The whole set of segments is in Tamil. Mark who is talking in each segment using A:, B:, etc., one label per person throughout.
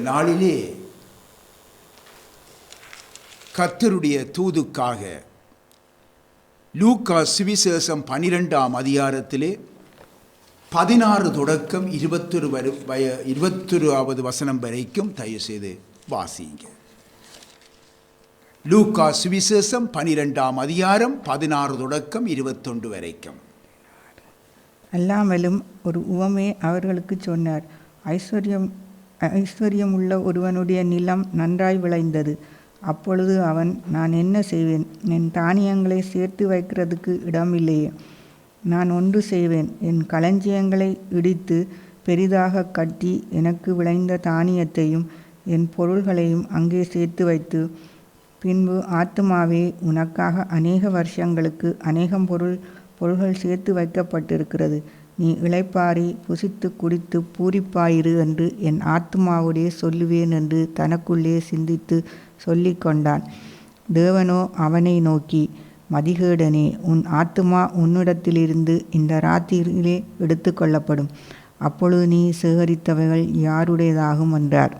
A: நாளிலே கர்த்தருடைய தூதுக்காக லூக்கா சுவிசேஷம் 12ஆம் அதிகாரத்திலே 16 தொடக்கம் 21வது வசனம் வரைக்கும் தயவு செய்து வாசிங்க. லூக்கா சுவிசேஷம் 12ஆம் அதிகாரம் 16 தொடக்கம் 21 வரைக்கும்.
B: அல்லாமலும் ஒரு உவமே அவர்களுக்கு சொன்னார். ஐஸ்வர்யம் உள்ள ஒருவனுடைய நிலம் நன்றாய் விளைந்தது. அப்பொழுது அவன், நான் என்ன செய்வேன்? என் தானியங்களை சேர்த்து வைக்கிறதுக்கு இடமில்லையே. நான் ஒன்று செய்வேன், என் களஞ்சியங்களை இடித்து பெரிதாக கட்டி எனக்கு விளைந்த தானியத்தையும் என் பொருள்களையும் அங்கே சேர்த்து வைத்து, பின்பு ஆத்துமாவே, உனக்காக அநேக வருஷங்களுக்கு அநேகம் பொருள்கள் சேர்த்து வைக்கப்பட்டிருக்கிறது. நீ இளைப்பாரி புசித்து குடித்து பூரிப்பாயிரு என்று என் ஆத்துமாவுடைய சொல்லுவேன் என்று தனக்குள்ளே சிந்தித்து சொல்லி கொண்டான். தேவனோ அவனை நோக்கி, மதிகேடனே, உன் ஆத்துமா உன்னிடத்திலிருந்து இந்த ராத்திரியிலே எடுத்து கொள்ளப்படும். அப்பொழுது நீ சேகரித்தவைகள் யாருடையதாகும் என்றார்.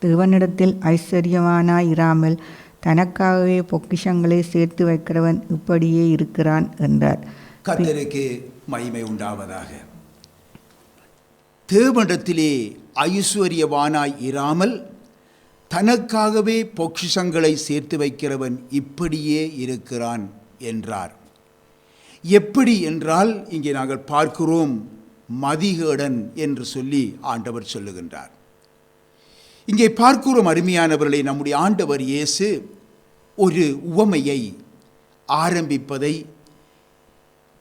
B: தேவனிடத்தில் ஐஸ்வர்யவானாயிராமல் தனக்காகவே பொக்கிஷங்களை சேர்த்து வைக்கிறவன் இப்படியே இருக்கிறான் என்றார்.
A: கர்த்தருக்கு மகிமை உண்டாவதாக. தேவனிடத்திலே ஐஸ்வர்யவானாய் இராமல் தனக்காகவே பொக்கிஷங்களை சேர்த்து வைக்கிறவன் இப்படியே இருக்கிறான் என்றார். எப்படி என்றால், இங்கே நாங்கள் பார்க்கிறோம், மதிகேடன் என்று சொல்லி ஆண்டவர் சொல்லுகின்றார். இங்கே பார்க்கிறோம் அருமையானவர்களை, நம்முடைய ஆண்டவர் இயேசு ஒரு உவமையை ஆரம்பிப்பதை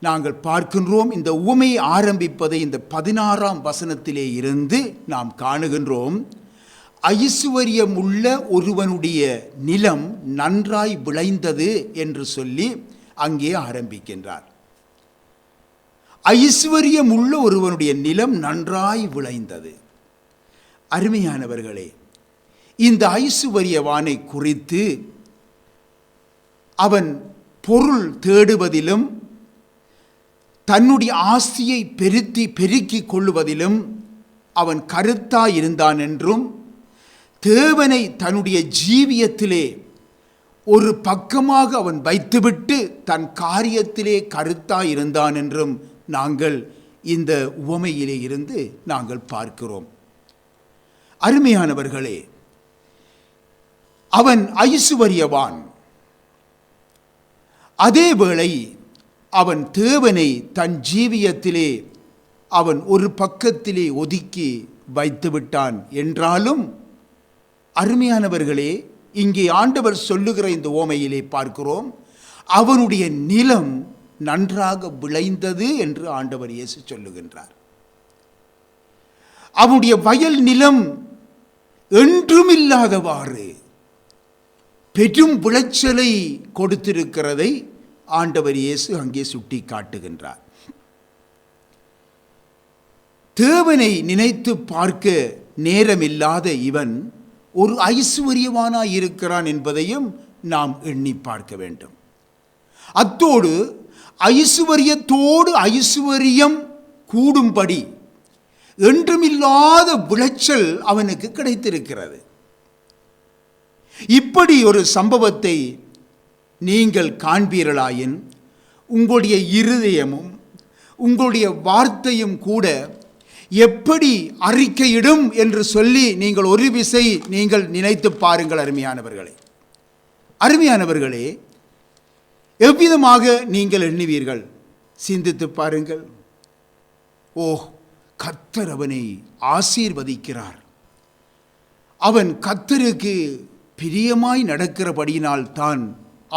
A: நாங்கள் பார்க்கின்றோம். இந்த உவமையை ஆரம்பிப்பதை இந்த 16ஆம் வசனத்திலே இருந்து நாம் காணுகின்றோம். ஐஸ்வர்யம் உள்ள ஒருவனுடைய நிலம் நன்றாய் விளைந்தது என்று சொல்லி அங்கே ஆரம்பிக்கின்றார். ஐஸ்வர்யம் உள்ள ஒருவனுடைய நிலம் நன்றாய் விளைந்தது. அருமையானவர்களே, இந்த ஐசுவரியவானை குறித்து அவன் பொருள் தேடுவதிலும் தன்னுடைய ஆஸ்தியை பெருக்கிக் கொள்ளுவதிலும் அவன் கருத்தாயிருந்தான் என்றும், தேவனை தன்னுடைய ஜீவியத்திலே ஒரு பக்கமாக அவன் வைத்துவிட்டு தன் காரியத்திலே கருத்தாயிருந்தான் என்றும் நாங்கள் இந்த உவமையிலே இருந்து நாங்கள் பார்க்கிறோம். அருமையானவர்களே, அவன் ஐசுவரியவான். அதேவேளை அவன் தேவனை தன் ஜீவியத்திலே அவன் ஒரு பக்கத்திலே ஒதுக்கி வைத்துவிட்டான் என்றாலும், அருமையானவர்களே, இங்கே ஆண்டவர் சொல்லுகிற இந்த உவமையிலே பார்க்கிறோம், அவனுடைய நிலம் நன்றாக விளைந்தது என்று ஆண்டவர் இயேசு சொல்லுகின்றார். அவனுடைய வயல் நிலம் என்றுமில்லாதவாறு பெரும் விளைச்சலை கொடுத்திருக்கிறதை ஆண்டவர் இயேசு அங்கே சுட்டி காட்டுகின்றார். தேவனை நினைத்து பார்க்க நேரமில்லாத இவன் ஒரு ஐஸ்வர்யவானாய் இருக்கிறான் என்பதையும் நாம் எண்ணி பார்க்க வேண்டும். அத்தோடு ஐஸ்வர்யத்தோடு ஐஸ்வர்யம் கூடும்படி என்றுமில்லாத விளைச்சல் அவனுக்கு கிடைத்திருக்கிறது. இப்படி ஒரு சம்பவத்தை நீங்கள் காண்பீர்களாயின் உங்களுடைய இருதயமும் உங்களுடைய வார்த்தையும் கூட எப்படி அறிக்கையிடும் என்று சொல்லி நீங்கள் ஒரு விசை நீங்கள் நினைத்து பாருங்கள். அருமையானவர்களே, எவ்விதமாக நீங்கள் எண்ணுவீர்கள்? சிந்தித்து பாருங்கள். ஓ, கர்த்தர் அவனை ஆசீர்வதிக்கிறார், அவன் கர்த்தருக்கு பிரியமாய் நடக்கிறபடியினால் தான்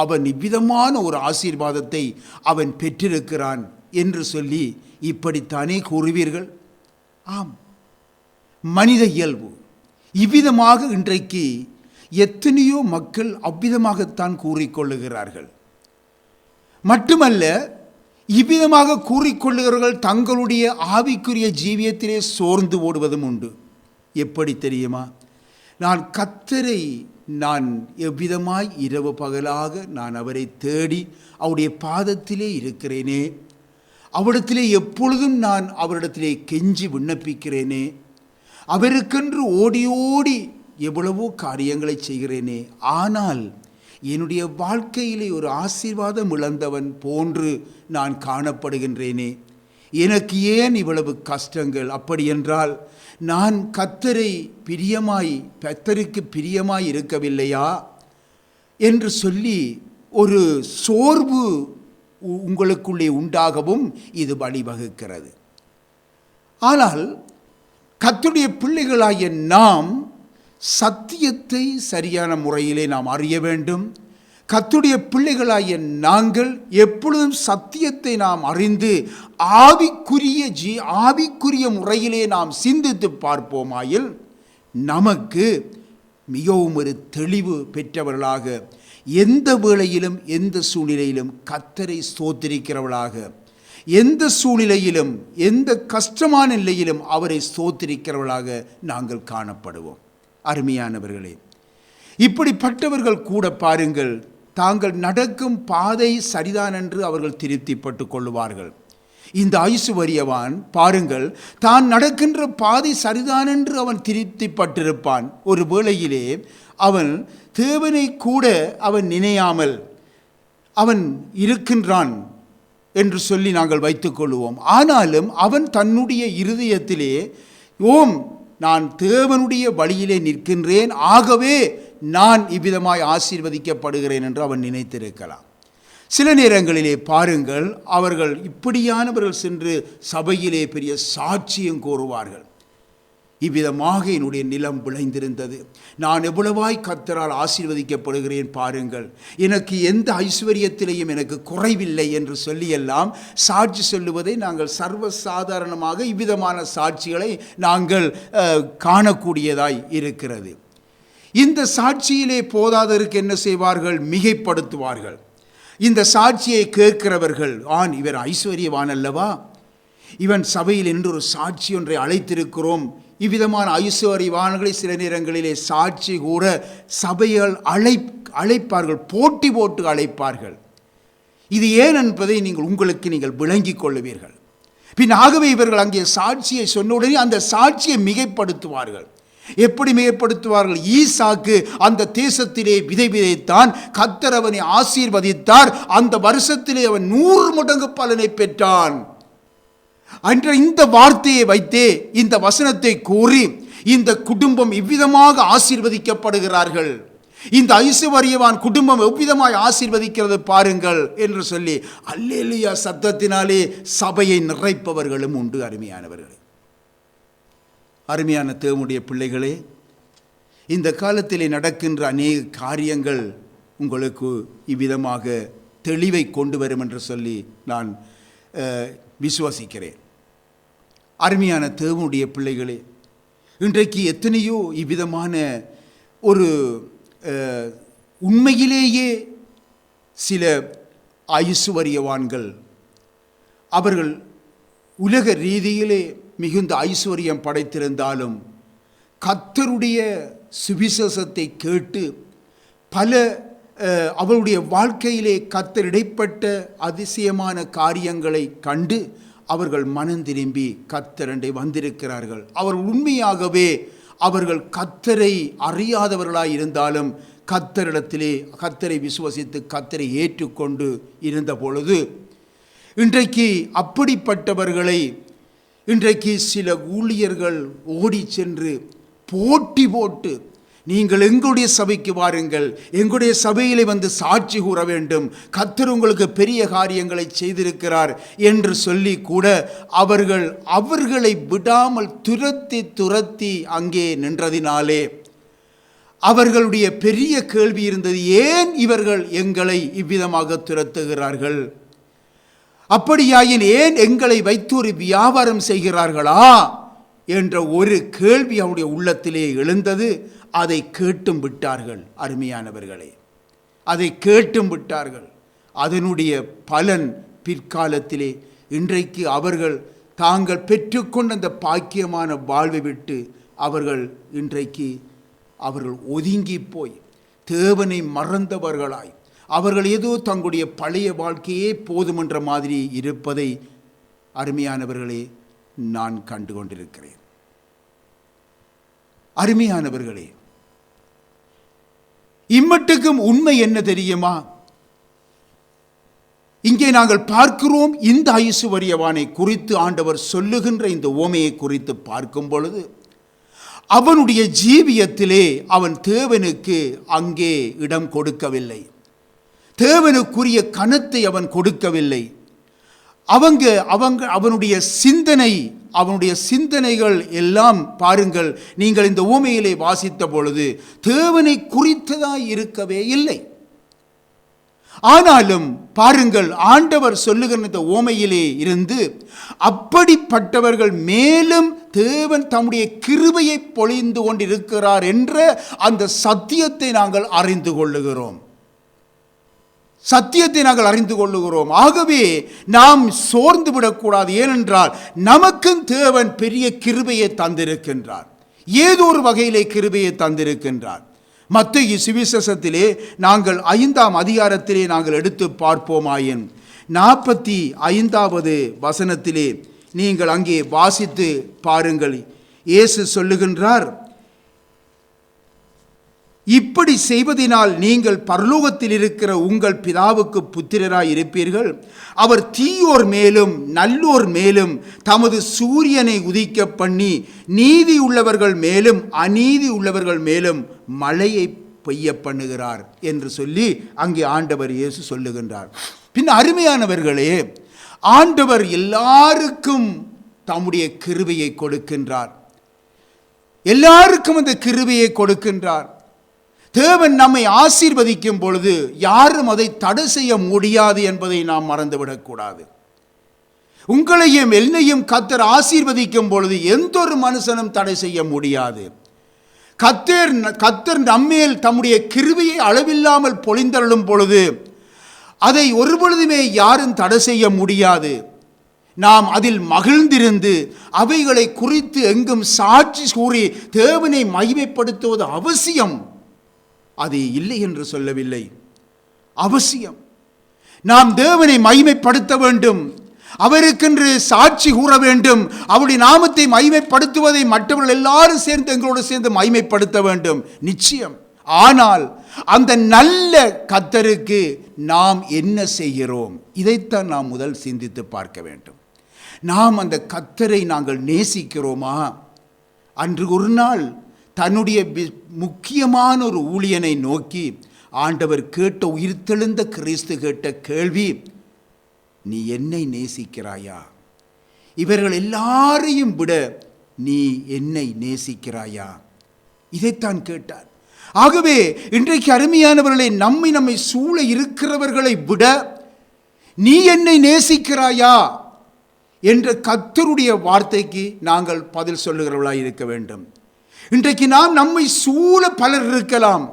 A: அவன் இவ்விதமான ஒரு ஆசீர்வாதத்தை அவன் பெற்றிருக்கிறான் என்று சொல்லி இப்படித்தானே கூறுவீர்கள்? ஆம், மனித இயல்பு. இவ்விதமாக இன்றைக்கு எத்தனையோ மக்கள் அவ்விதமாகத்தான் கூறிக்கொள்ளுகிறார்கள். மட்டுமல்ல, இவ்விதமாக கூறிக்கொள்ளுகிறவர்கள் தங்களுடைய ஆவிக்குரிய ஜீவியத்திலே சோர்ந்து ஓடுவதும் உண்டு. எப்படி தெரியுமா? நான் கர்த்தரை எவ்விதமாய் இரவு பகலாக நான் அவரை தேடி அவருடைய பாதத்திலே இருக்கிறேனே, அவரிடத்திலே எப்பொழுதும் நான் அவரிடத்திலே கெஞ்சி விண்ணப்பிக்கிறேனே, அவருக்கென்று ஓடி ஓடி எவ்வளவோ காரியங்களை செய்கிறேனே, ஆனால் என்னுடைய வாழ்க்கையிலே ஒரு ஆசீர்வாதம் இழந்தவன் போன்று நான் காணப்படுகின்றேனே, எனக்கு ஏன் இவ்வளவு கஷ்டங்கள்? அப்படி என்றால் நான் கர்த்தருக்கு பிரியமாய் இருக்கவில்லையா என்று சொல்லி ஒரு சோர்வு உங்களுக்குள்ளே உண்டாகவும் இது வழிவகுக்கிறது. ஆனால் கர்த்தருடைய பிள்ளைகளாகிய நாம் சத்தியத்தை சரியான முறையிலே நாம் அறிய வேண்டும். கர்த்தருடைய பிள்ளைகளாகிய நாங்கள் எப்பொழுதும் சத்தியத்தை நாம் அறிந்து ஆவிக்குரிய முறையிலே நாம் சிந்தித்து பார்ப்போமாயில் நமக்கு மிகவும் ஒரு தெளிவு பெற்றவர்களாக, எந்த வேளையிலும் எந்த சூழ்நிலையிலும் கர்த்தரை ஸ்தோத்திரிக்கிறவர்களாக, எந்த சூழ்நிலையிலும் எந்த கஷ்டமான நிலையிலும் அவரை ஸ்தோத்திரிக்கிறவர்களாக நாங்கள் காணப்படுவோம். அருமையானவர்களே, இப்படிப்பட்டவர்கள் கூட பாருங்கள், தாங்கள் நடக்கும் பாதை சரிதான் என்று அவர்கள் திருப்திப்பட்டு கொள்ளுவார்கள். இந்த ஐசுவரியவான் பாருங்கள், தான் நடக்கின்ற பாதை சரிதான் என்று அவன் திருப்திப்பட்டிருப்பான். ஒரு வேளையிலே அவன் தேவனை கூட அவன் நினையாமல் அவன் இருக்கின்றான் என்று சொல்லி நாங்கள் வைத்துக்கொள்வோம். ஆனாலும் அவன் தன்னுடைய இருதயத்திலே, நான் தேவனுடைய வழியிலே நிற்கின்றேன், ஆகவே நான் இவ்விதமாய் ஆசீர்வதிக்கப்படுகிறேன் என்று அவன் நினைத்திருக்கலாம். சில நேரங்களிலே பாருங்கள், அவர்கள் இப்படியானவர்கள் சென்று சபையிலே பெரிய சாட்சியம் கூறுவார்கள். இவ்விதமாக என்னுடைய நிலம் விளைந்திருந்தது, நான் எவ்வளவாய் கர்த்தரால் ஆசீர்வதிக்கப்படுகிறேன் பாருங்கள், எனக்கு எந்த ஐஸ்வர்யத்திலேயும் எனக்கு குறைவில்லை என்று சொல்லியெல்லாம் சாட்சி சொல்லுவதை நாங்கள் சர்வசாதாரணமாக இவ்விதமான சாட்சிகளை நாங்கள் காணக்கூடியதாய் இருக்கிறது. இந்த சாட்சியிலே போதாதற்கு என்ன செய்வார்கள்? மிகைப்படுத்துவார்கள். இந்த சாட்சியை கேட்கிறவர்கள், இவர் ஐஸ்வர்யவான் அல்லவா, இவன் சபையில் என்று ஒரு சாட்சி ஒன்றை அழைத்திருக்கிறோம். இவ்விதமான ஐஸ்வர்யவான்களை சில நேரங்களிலே சாட்சி கூற சபைகள் அழைப்பார்கள், போட்டி போட்டு அழைப்பார்கள். இது ஏன் என்பதை நீங்கள் விளங்கிக் கொள்ளுவீர்கள். பின் ஆகவே இவர்கள் அங்கே சாட்சியை சொன்ன உடனே அந்த சாட்சியை மிகைப்படுத்துவார்கள். எப்படி மிகைப்படுத்துவார்கள்? ஈசாக்கு அந்த தேசத்திலே விதை விதைத்தான், கர்த்தர் அவனை ஆசீர்வதித்தார், அந்த வருஷத்திலே அவன் 100 மடங்கு பலனை பெற்றான். அன்று இந்த வார்த்தையை வைத்தே, இந்த வசனத்தை கூறி இந்த குடும்பம் இவ்விதமாக ஆசீர்வதிக்கப்படுகிறார்கள், இந்த ஐசுவரியவான் குடும்பம் எவ்விதமாய் ஆசீர்வதிக்கிறது பாருங்கள் என்று சொல்லி அல்லேலூயா சத்தத்தினாலே சபையை நிறைப்பவர்களும் உண்டு. அருமையானவர்களே, அருமையான தேவனுடைய பிள்ளைகளே, இந்த காலத்திலே நடக்கின்ற அநேக காரியங்கள் உங்களுக்கு இவ்விதமாக தெளிவை கொண்டு வரும் என்று சொல்லி நான் விசுவாசிக்கிறேன். அருமையான தேவனுடைய பிள்ளைகளே, இன்றைக்கு எத்தனையோ இவ்விதமான ஒரு உண்மையிலேயே சில ஐசுவரியவான்கள், அவர்கள் உலக ரீதியிலே மிகுந்த ஐஸ்வர்யம் படைத்திருந்தாலும் கர்த்தருடைய சுவிசேஷத்தை கேட்டு பல அவருடைய வாழ்க்கையிலே கர்த்தர் இடைப்பட்ட அதிசயமான காரியங்களை கண்டு அவர்கள் மனம் திரும்பி கர்த்தரண்டை வந்திருக்கிறார்கள். அவர் உண்மையாகவே அவர்கள் கர்த்தரை அறியாதவர்களாய் இருந்தாலும் கர்த்தரை விசுவசித்து கர்த்தரை ஏற்றுக்கொண்டு இருந்த பொழுது, இன்றைக்கு அப்படிப்பட்டவர்களை இன்றைக்கு சில ஊழியர்கள் ஓடி சென்று போட்டி போட்டு, நீங்கள் எங்களுடைய சபைக்கு வாருங்கள், எங்களுடைய சபையிலே வந்து சாட்சி கூற வேண்டும், கர்த்தர் உங்களுக்கு பெரிய காரியங்களை செய்திருக்கிறார் என்று சொல்லி கூட அவர்களை விடாமல் துரத்தி அங்கே நின்றதினாலே அவர்களுடைய பெரிய கேள்வி இருந்தது, ஏன் இவர்கள் எங்களை இவ்விதமாக துரத்துகிறார்கள்? அப்படியாயின் ஏன் எங்களை வைத்து ஒரு வியாபாரம் செய்கிறார்களா என்ற ஒரு கேள்வி அவருடைய உள்ளத்திலே எழுந்தது. அதை கேட்டும் விட்டார்கள். அருமையானவர்களே, அதை கேட்டும் விட்டார்கள். அதனுடைய பலன் பிற்காலத்திலே இன்றைக்கு அவர்கள் தாங்கள் பெற்றுக்கொண்ட அந்த பாக்கியமான வாழ்வை விட்டு இன்றைக்கு அவர்கள் ஒதுங்கி போய் தேவனை மறந்தவர்களாய், அவர்கள் ஏதோ தங்களுடைய பழைய வாழ்க்கையே போதுமென்ற மாதிரி இருப்பதை அருமையானவர்களே நான் கண்டு கொண்டிருக்கிறேன். அருமையானவர்களே, இம்மட்டுக்கும் உண்மை என்ன தெரியுமா? இங்கே நாங்கள் பார்க்கிறோம், இந்த ஐசுவரியவானை குறித்து ஆண்டவர் சொல்லுகின்ற இந்த உவமையை குறித்து பார்க்கும் பொழுது அவனுடைய ஜீவியத்திலே அவன் தேவனுக்கு அங்கே இடம் கொடுக்கவில்லை, தேவனுக்குரிய கனத்தை அவன் கொடுக்கவில்லை. அவனுடைய சிந்தனைகள் எல்லாம் பாருங்கள், நீங்கள் இந்த உவமையிலே வாசித்த பொழுது தேவனை குறித்ததாய் இருக்கவே இல்லை. ஆனாலும் பாருங்கள், ஆண்டவர் சொல்லுகிற இந்த உவமையிலே இருந்து அப்படிப்பட்டவர்கள் மேலும் தேவன் தம்முடைய கிருபையை பொழிந்து கொண்டிருக்கிறார் என்ற அந்த சத்தியத்தை நாங்கள் அறிந்து கொள்ளுகிறோம். ஆகவே நாம் சோர்ந்து விடக்கூடாது. ஏனென்றால் நமக்கும் தேவன் பெரிய கிருபையை தந்திருக்கின்றார், ஏதோ ஒரு வகையிலே கிருபையை தந்திருக்கின்றார். மத்தேயு சுவிசேஷத்திலே நாங்கள் 5ஆம் அதிகாரத்திலே நாங்கள் எடுத்து பார்ப்போமாயின் 45வது வசனத்திலே நீங்கள் அங்கே வாசித்து பாருங்கள். இயேசு சொல்லுகின்றார், இப்படி செய்வதினால் நீங்கள் பரலோகத்தில் இருக்கிற உங்கள் பிதாவுக்கு புத்திரராய் இருப்பீர்கள். அவர் தீயோர் மேலும் நல்லோர் மேலும் தமது சூரியனை உதிக்க பண்ணி நீதி உள்ளவர்கள் மேலும் அநீதி உள்ளவர்கள் மேலும் மழையை பெய்ய பண்ணுகிறார் என்று சொல்லி அங்கே ஆண்டவர் இயேசு சொல்லுகின்றார். பின் அருமையானவர்களே, ஆண்டவர் எல்லாருக்கும் தம்முடைய கிருபையை கொடுக்கின்றார், எல்லாருக்கும் அந்த கிருபையை கொடுக்கின்றார். தேவன் நம்மை ஆசீர்வதிக்கும் பொழுது யாரும் அதை தடை செய்ய முடியாது என்பதை நாம் மறந்துவிடக்கூடாது. உங்களையும் என்னையும் கர்த்தர் ஆசீர்வதிக்கும் பொழுது எந்த ஒரு மனுஷனும் தடை செய்ய முடியாது. கர்த்தர் நம்மேல் தம்முடைய கிருபையை அளவில்லாமல் பொழிந்தருளும் பொழுது அதை ஒரு பொழுதுமே யாரும் தடை செய்ய முடியாது. நாம் அதில் மகிழ்ந்திருந்து அவைகளை குறித்து எங்கும் சாட்சி கூறி தேவனை மகிமைப்படுத்துவது அவசியம். அது இல்லை என்று சொல்லவில்லை, அவசியம். நாம் தேவனை மகிமைப்படுத்த வேண்டும், அவருக்கென்று சாட்சி கூற வேண்டும், அவருடைய நாமத்தை மகிமைப்படுத்துவதை மற்றவர்கள் எல்லாரும் சேர்ந்து எங்களோடு சேர்ந்து மகிமைப்படுத்த வேண்டும், நிச்சயம். ஆனால் அந்த நல்ல கர்த்தருக்கு நாம் என்ன செய்கிறோம்? இதைத்தான் நாம் முதல் சிந்தித்து பார்க்க வேண்டும். நாம் அந்த கர்த்தரை நாங்கள் நேசிக்கிறோமா? அன்று ஒரு நாள் தன்னுடைய முக்கியமான ஒரு ஊழியனை நோக்கி ஆண்டவர் கேட்ட, உயிர்த்தெழுந்த கிறிஸ்து கேட்ட கேள்வி, நீ என்னை நேசிக்கிறாயா? இவர்கள் எல்லாரையும் விட நீ என்னை நேசிக்கிறாயா? இதைத்தான் கேட்டார். ஆகவே இன்றைக்கு அருமையானவர்களை, நம்மை சூழ இருக்கிறவர்களை விட நீ என்னை நேசிக்கிறாயா என்ற கர்த்தருடைய வார்த்தைக்கு நாங்கள் பதில் சொல்லுகிறவர்களாய் இருக்க வேண்டும். இன்றைக்கு நம்மை சூழ பலர் இருக்கலாம்,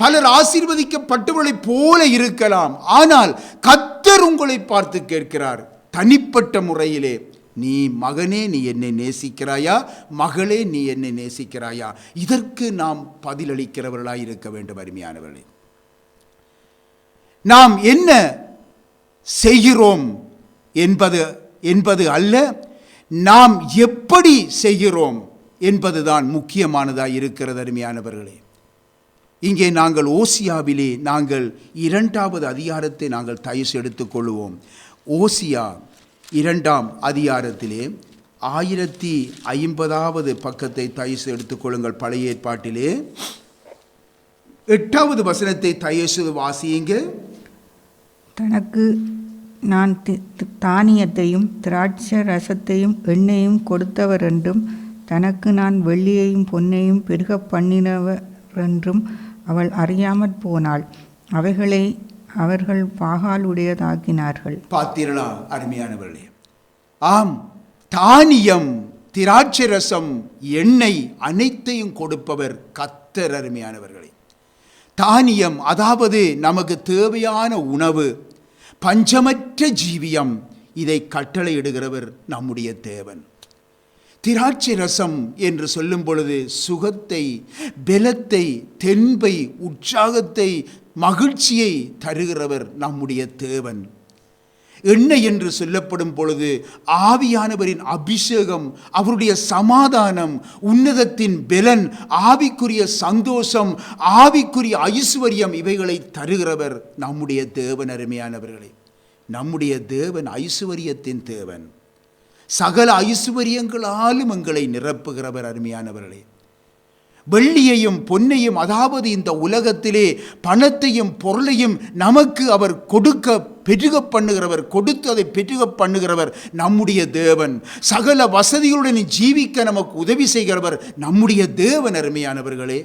A: பலர் ஆசீர்வதிக்கப்பட்டவர்களைப் போல இருக்கலாம். ஆனால் கர்த்தர் உங்களை பார்த்து கேட்கிறார் தனிப்பட்ட முறையிலே, நீ மகனே நீ என்னை நேசிக்கிறாயா? மகளே நீ என்னை நேசிக்கிறாயா? இதற்கு நாம் பதிலளிக்கிறவர்களாய் இருக்க வேண்டும். அருமையானவர்களே, நாம் என்ன செய்கிறோம் என்பது அல்ல, நாம் எப்படி செய்கிறோம் என்பதுதான் முக்கியமானதாக இருக்கிறது. அருமையானவர்களே, இங்கே நாங்கள் ஓசியாவிலே நாங்கள் 2வது அதிகாரத்தை நாங்கள் தயசு எடுத்துக்கொள்வோம். ஓசியா 2ஆம் அதிகாரத்திலே 1050வது பக்கத்தை தயசு எடுத்துக்கொள்ளுங்கள். பழைய ஏற்பாட்டிலே 8வது வசனத்தை தயசு வாசியுங்க.
B: தனக்கு நான் தானியத்தையும் திராட்சை ரசத்தையும் எண்ணெயும் கொடுத்தவர் என்றும் தனக்கு நான் வெள்ளியையும் பொன்னையும் பெருக பண்ணினவர் என்றும் அவள் அறியாமற் போனாள். அவைகளை அவர்கள் பாகாலுடையதாக்கினார்கள்.
A: பார்த்தீர்களா அருமையானவர்களே? ஆம், தானியம், திராட்சை ரசம், எண்ணெய் அனைத்தையும் கொடுப்பவர் கர்த்தர். அருமையானவர்களே, தானியம் அதாவது நமக்கு தேவையான உணவு, பஞ்சமற்ற ஜீவியம், இதை கட்டளையிடுகிறவர் நம்முடைய தேவன். திராட்சை ரசம் என்று சொல்லும் பொழுது சுகத்தை, பலத்தை, தென்பை, உற்சாகத்தை, மகிழ்ச்சியை தருகிறவர் நம்முடைய தேவன். எண்ணெய் என்று சொல்லப்படும் பொழுது ஆவியானவரின் அபிஷேகம், அவருடைய சமாதானம், உன்னதத்தின் பெலன், ஆவிக்குரிய சந்தோஷம், ஆவிக்குரிய ஐஸ்வர்யம், இவைகளை தருகிறவர் நம்முடைய தேவன். அருமையானவர்களே, நம்முடைய தேவன் ஐஸ்வர்யத்தின் தேவன். சகல ஐஸ்வர்யங்களாலும் எங்களை நிரப்புகிறவர். அருமையானவர்களே, வெள்ளியையும் பொன்னையும், அதாவது இந்த உலகத்திலே பணத்தையும் பொருளையும் நமக்கு அவர் கொடுக்க பெருக பண்ணுகிறவர், கொடுத்து அதை பெருக பண்ணுகிறவர் நம்முடைய தேவன். சகல வசதிகளுடன் ஜீவிக்க நமக்கு உதவி செய்கிறவர் நம்முடைய தேவன். அருமையானவர்களே,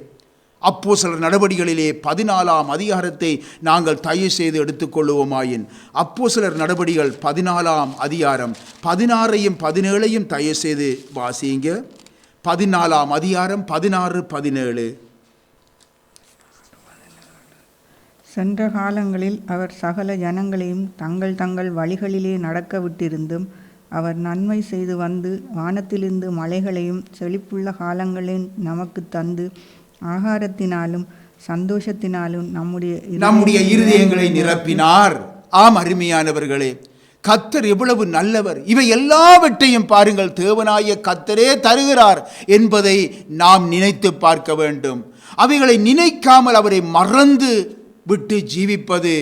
A: அப்போஸ்தலர் நடபடிகளிலே 14ஆம் அதிகாரத்தை நாங்கள் தயவு செய்து எடுத்துக்கொள்ளுவோமாயின், அப்போஸ்தலர் நடபடிகள் 14ஆம் அதிகாரம் 16ஐயும் 17ஐயும் தயவு செய்து வாசிங்க. 14ஆம் அதிகாரம் 16, 17.
B: சென்ற காலங்களில் அவர் சகல ஜனங்களையும் தங்கள் தங்கள் வழிகளிலே நடக்க விட்டிருந்தும், அவர் நன்மை செய்து வந்து வானத்திலிருந்து மழைகளையும் செழிப்புள்ள காலங்களில் நமக்கு தந்து ஆகாரத்தினாலும் சந்தோஷத்தினாலும் நம்முடைய இருதயங்களை
A: நிரப்பினார். ஆம் அருமையானவர்களே, கர்த்தர் எவ்வளவு நல்லவர்! இவை எல்லாவற்றையும் பாருங்கள், தேவனாய கர்த்தரே தருகிறார் என்பதை நாம் நினைத்து பார்க்க வேண்டும். அவைகளை நினைக்காமல் அவரை மறந்து விட்டு ஜீவிப்பது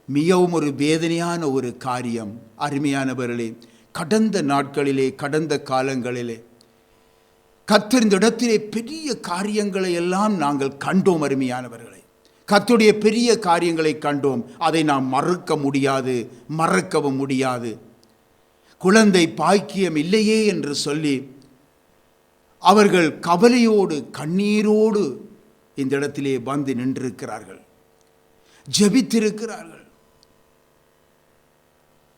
A: மிகவும் ஒரு வேதனையான ஒரு காரியம். அருமையானவர்களே, கடந்த நாட்களிலே, கடந்த காலங்களிலே கர்த்தர் இந்த இடத்திலே பெரிய காரியங்களை எல்லாம் நாங்கள் கண்டோம். அருமையானவர்களே, கர்த்தருடைய பெரிய காரியங்களை கண்டோம். அதை நாம் மறக்க முடியாது, மறக்கவும் முடியாது. குழந்தை பாக்கியம் இல்லையே என்று சொல்லி அவர்கள் கவலையோடு கண்ணீரோடு இந்த இடத்திலே வந்து நின்றிருக்கிறார்கள், ஜெபித்திருக்கிறார்கள்.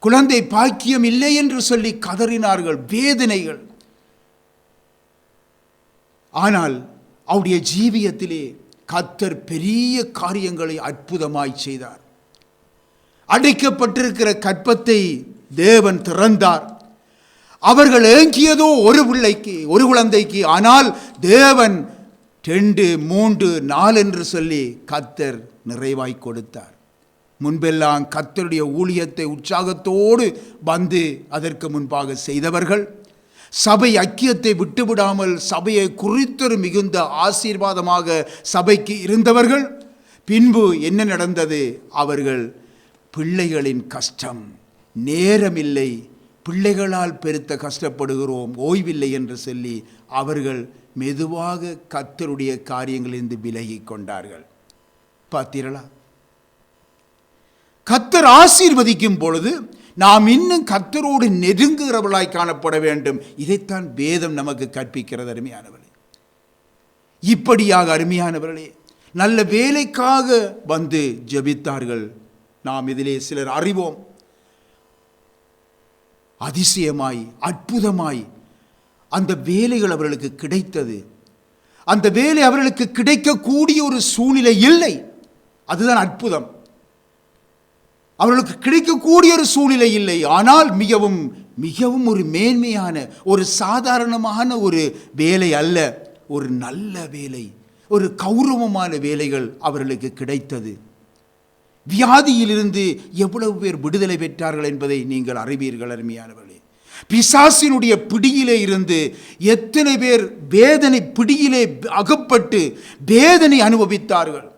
A: குழந்தை பாக்கியம் இல்லை என்று சொல்லி கதறினார்கள், வேதனைகள். ஆனால் அவருடைய ஜீவியத்திலே கர்த்தர் பெரிய காரியங்களை அற்புதமாய் செய்தார். அடைக்கப்பட்டிருக்கிற கற்பத்தை தேவன் திறந்தார். அவர்கள் ஏங்கியதோ ஒரு பிள்ளைக்கு, ஒரு குழந்தைக்கு. ஆனால் தேவன் 2, 3, 4 என்று சொல்லி கர்த்தர் நிறைவாய் கொடுத்தார். முன்பெல்லாம் கர்த்தருடைய ஊழியத்தை உற்சாகத்தோடு வந்து அதற்கு முன்பாக செய்தவர்கள், சபை ஐக்கியத்தை விட்டுவிடாமல் சபையை குறித்தொரு மிகுந்த ஆசீர்வாதமாக சபைக்கு இருந்தவர்கள், பின்பு என்ன நடந்தது? அவர்கள் பிள்ளைகளின் கஷ்டம், நேரமில்லை, பிள்ளைகளால் பெருத்த கஷ்டப்படுகிறோம், ஓய்வில்லை என்று சொல்லி அவர்கள் மெதுவாக கர்த்தருடைய காரியங்களிலிருந்து விலகி கொண்டார்கள். பார்த்தீர்களா? கர்த்தர் ஆசீர்வதிக்கும் பொழுது நாம் இன்னும் கர்த்தரோடு நெருங்குகிறவர்களாய் காணப்பட வேண்டும். இதைத்தான் வேதம் நமக்கு கற்பிக்கிறது. அருமையானவர்களே, இப்படியாக அருமையானவர்களே நல்ல வேலைக்காக வந்து ஜெபித்தார்கள். நாம் இதிலே சிலர் அறிவோம். அதிசயமாய் அற்புதமாய் அந்த வேலைகள் அவர்களுக்கு கிடைத்தது. அந்த வேலை அவர்களுக்கு கிடைக்கக்கூடிய ஒரு சூழ்நிலை இல்லை. அதுதான் அற்புதம். அவர்களுக்கு கிடைக்கக்கூடிய ஒரு சூழ்நிலை இல்லை. ஆனால் மிகவும் மிகவும் ஒரு மேன்மையான, ஒரு சாதாரணமான ஒரு வேலை அல்ல, ஒரு நல்ல வேலை, ஒரு கௌரவமான வேலைகள் அவர்களுக்கு கிடைத்தது. வியாதியிலிருந்து எவ்வளவு பேர் விடுதலை பெற்றார்கள் என்பதை நீங்கள் அறிவீர்கள். அருமையானவர்களே, பிசாசினுடைய பிடியிலே இருந்து எத்தனை பேர் வேதனை பிடியிலே அகப்பட்டு வேதனை அனுபவித்தார்கள்.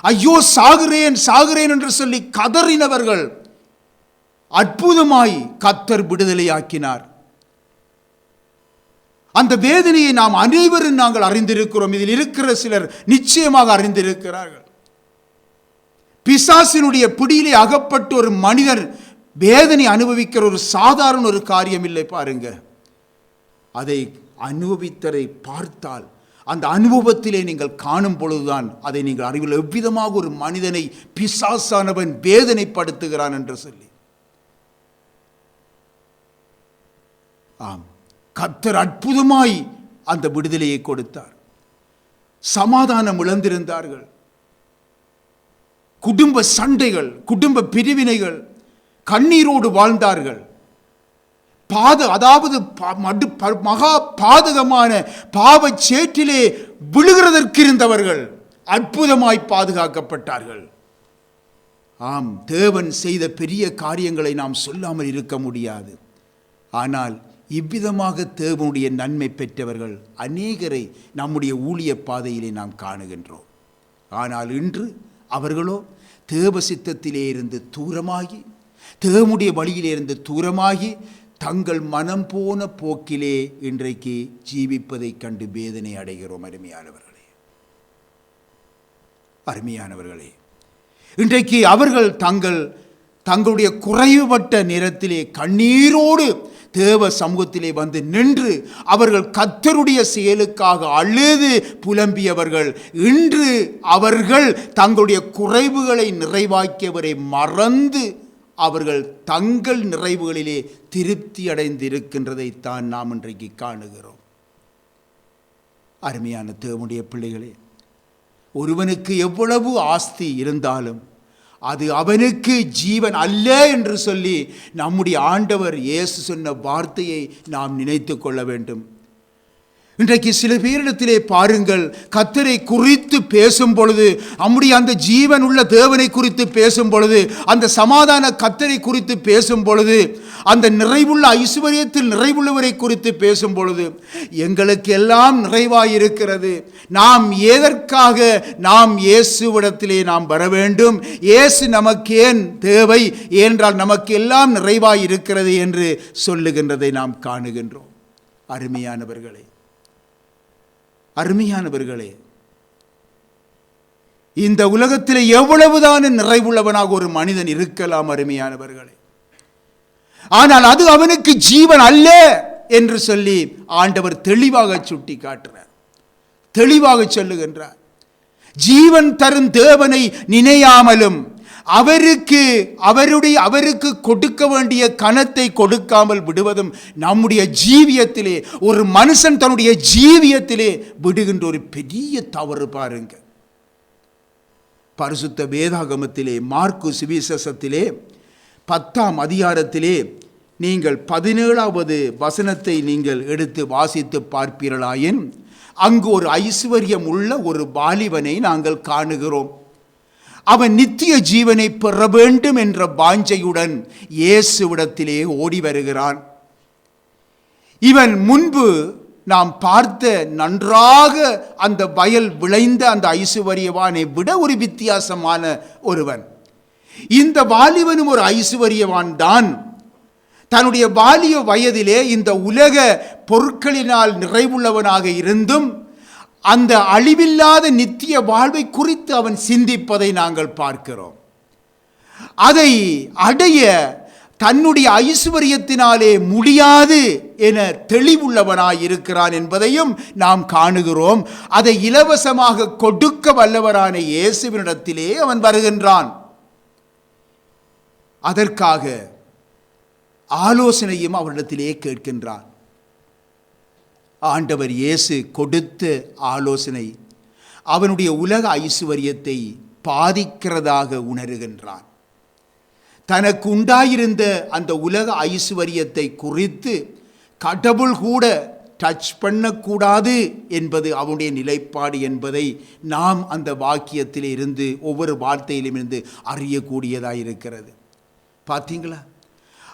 A: ஐயோ சாகிறேன் சாகிறேன் என்று சொல்லி கதறினவர்கள் அற்புதமாய் கர்த்தர் விடுதலையாக்கினார். அந்த வேதனையை நாம் அனைவரும் நாங்கள் அறிந்திருக்கிறோம். இதில் இருக்கிற சிலர் நிச்சயமாக அறிந்திருக்கிறார்கள். பிசாசினுடைய பிடியிலே அகப்பட்டு ஒரு மனிதர் வேதனை அனுபவிக்கிற ஒரு சாதாரண ஒரு காரியம் இல்லை. பாருங்க, அதை அனுபவித்ததை பார்த்தால், அந்த அனுபவத்திலே நீங்கள் காணும் பொழுதுதான் அதை நீங்கள் அறிவில் எவ்விதமாக ஒரு மனிதனை பிசாசானவன் வேதனைப்படுத்துகிறான் என்று சொல்லி. ஆம், கர்த்தர் அற்புதமாய் அந்த விடுதலையை கொடுத்தார். சமாதானம் இழந்திருந்தார்கள். குடும்ப சண்டைகள், குடும்ப பிரிவினைகள், கண்ணீரோடு வாழ்ந்தார்கள். அதாவது மகா பாதகமான பாவச் சேற்றிலே விழுகிறதற்கு இருந்தவர்கள் அற்புதமாய் பாதுகாக்கப்பட்டார்கள். ஆம், தேவன் செய்த பெரிய காரியங்களை நாம் சொல்லாமல் இருக்க முடியாது. ஆனால் இவ்விதமாக தேவனுடைய நன்மை பெற்றவர்கள் அநேகரை நம்முடைய ஊழிய பாதையிலே நாம் காணுகின்றோம். ஆனால் இன்று அவர்களோ தேவ சித்தத்திலே இருந்து தூரமாகி, தேவனுடைய வழியிலே இருந்து தூரமாகி, தங்கள் மனம் போன போக்கிலே இன்றைக்கு ஜீவிப்பதைக் கண்டு வேதனை அடைகிறோம். அருமையானவர்களே, இன்றைக்கு அவர்கள் தங்களுடைய குறைவுபட்ட நேரத்திலே கண்ணீரோடு தேவ சமூகத்திலே வந்து நின்று அவர்கள் கர்த்தருடைய செயலுக்காக அழுது புலம்பியவர்கள் இன்று அவர்கள் தங்களுடைய குறைவுகளை நிறைவாக்கியவரை மறந்து அவர்கள் தங்கள் நிறைவுகளிலே திருப்தி அடைந்திருக்கின்றதைத்தான் நாம் இன்றைக்கு காணுகிறோம். அருமையான தேவனுடைய பிள்ளைகளே, ஒருவனுக்கு எவ்வளவு ஆஸ்தி இருந்தாலும் அது அவனுக்கு ஜீவன் அல்ல என்று சொல்லி நம்முடைய ஆண்டவர் இயேசு சொன்ன வார்த்தையை நாம் நினைத்து கொள்ள வேண்டும். இன்றைக்கு சில பேரிடத்திலே பாருங்கள், கர்த்தரை குறித்து பேசும் பொழுது, நம்முடைய அந்த ஜீவன் உள்ள தேவனை குறித்து பேசும் பொழுது, அந்த சமாதான கர்த்தரை குறித்து பேசும் பொழுது, அந்த நிறைவுள்ள ஐஸ்வர்யத்தில் நிறைவுள்ளவரை குறித்து பேசும் பொழுது, எங்களுக்கு எல்லாம் நிறைவாயிருக்கிறது, நாம் எதற்காக நாம் இயேசுவிடத்திலே நாம் வர வேண்டும், இயேசு நமக்கு ஏன் தேவை என்றால் நமக்கு எல்லாம் நிறைவாயிருக்கிறது என்று சொல்லுகின்றதை நாம் காணுகின்றோம். அருமையானவர்களே, இந்த உலகத்தில் எவ்வளவுதான் நிறைவுள்ளவனாக ஒரு மனிதன் இருக்கலாம் அருமையானவர்களே, ஆனால் அது அவனுக்கு ஜீவன் அல்ல என்று சொல்லி ஆண்டவர் தெளிவாக சுட்டி காட்டுறார், தெளிவாக சொல்லுகின்றார். ஜீவன் தரும் தேவனை நினையாமலும் அவருக்கு கொடுக்க வேண்டிய கனத்தை கொடுக்காமல் விடுவதும் நம்முடைய ஜீவியத்திலே, ஒரு மனுஷன் தன்னுடைய ஜீவியத்திலே விடுகின்ற ஒரு பெரிய தவறு பாருங்க. பரிசுத்த வேதாகமத்திலே மார்க்கு சுவிசேஷத்திலே 10ஆம் அதிகாரத்திலே நீங்கள் 17வது வசனத்தை நீங்கள் எடுத்து வாசித்து பார்ப்பீர்களாயின், அங்கு ஒரு ஐஸ்வர்யம் உள்ள ஒரு வாலிபனை நாங்கள் காணுகிறோம். அவன் நித்திய ஜீவனை பெற வேண்டும் என்ற வாஞ்சையுடன் இயேசுவிடத்திலே ஓடி வருகிறான். இவன் முன்பு நாம் பார்த்த நன்றாக அந்த வயல் விளைந்த அந்த ஐசுவரியவானை விட ஒரு வித்தியாசமான ஒருவன். இந்த வாலிபனும் ஒரு ஐசுவரியவான் தான். தன்னுடைய வாலிய வயதிலே இந்த உலக பொருட்களினால் நிறைவுள்ளவனாக இருந்தும் அந்த அழிவில்லாத நித்திய வாழ்வை குறித்து அவன் சிந்திப்பதை நாங்கள் பார்க்கிறோம். அதை அடைய தன்னுடைய ஐஸ்வர்யத்தினாலே முடியாது என தெளிவுள்ளவனாய் இருக்கிறான் என்பதையும் நாம் காணுகிறோம். அதை இலவசமாக கொடுக்க வல்லவரான இயேசுவினிடத்திலே அவன் வருகின்றான். அதற்காக ஆலோசனையும் அவரிடத்திலே கேட்கின்றான். ஆண்டவர் இயேசு கொடுத்த ஆலோசனை அவனுடைய உலக ஐசுவரியத்தை பாதிக்கிறதாக உணர்கின்றான். தனக்கு உண்டாயிருந்த அந்த உலக ஐசுவரியத்தை குறித்து கடவுள் கூட டச் பண்ணக்கூடாது என்பது அவனுடைய நிலைப்பாடு என்பதை நாம் அந்த வாக்கியத்தில் இருந்து ஒவ்வொரு வார்த்தையிலும் இருந்து அறியக்கூடியதாக இருக்கிறது. பார்த்தீங்களா?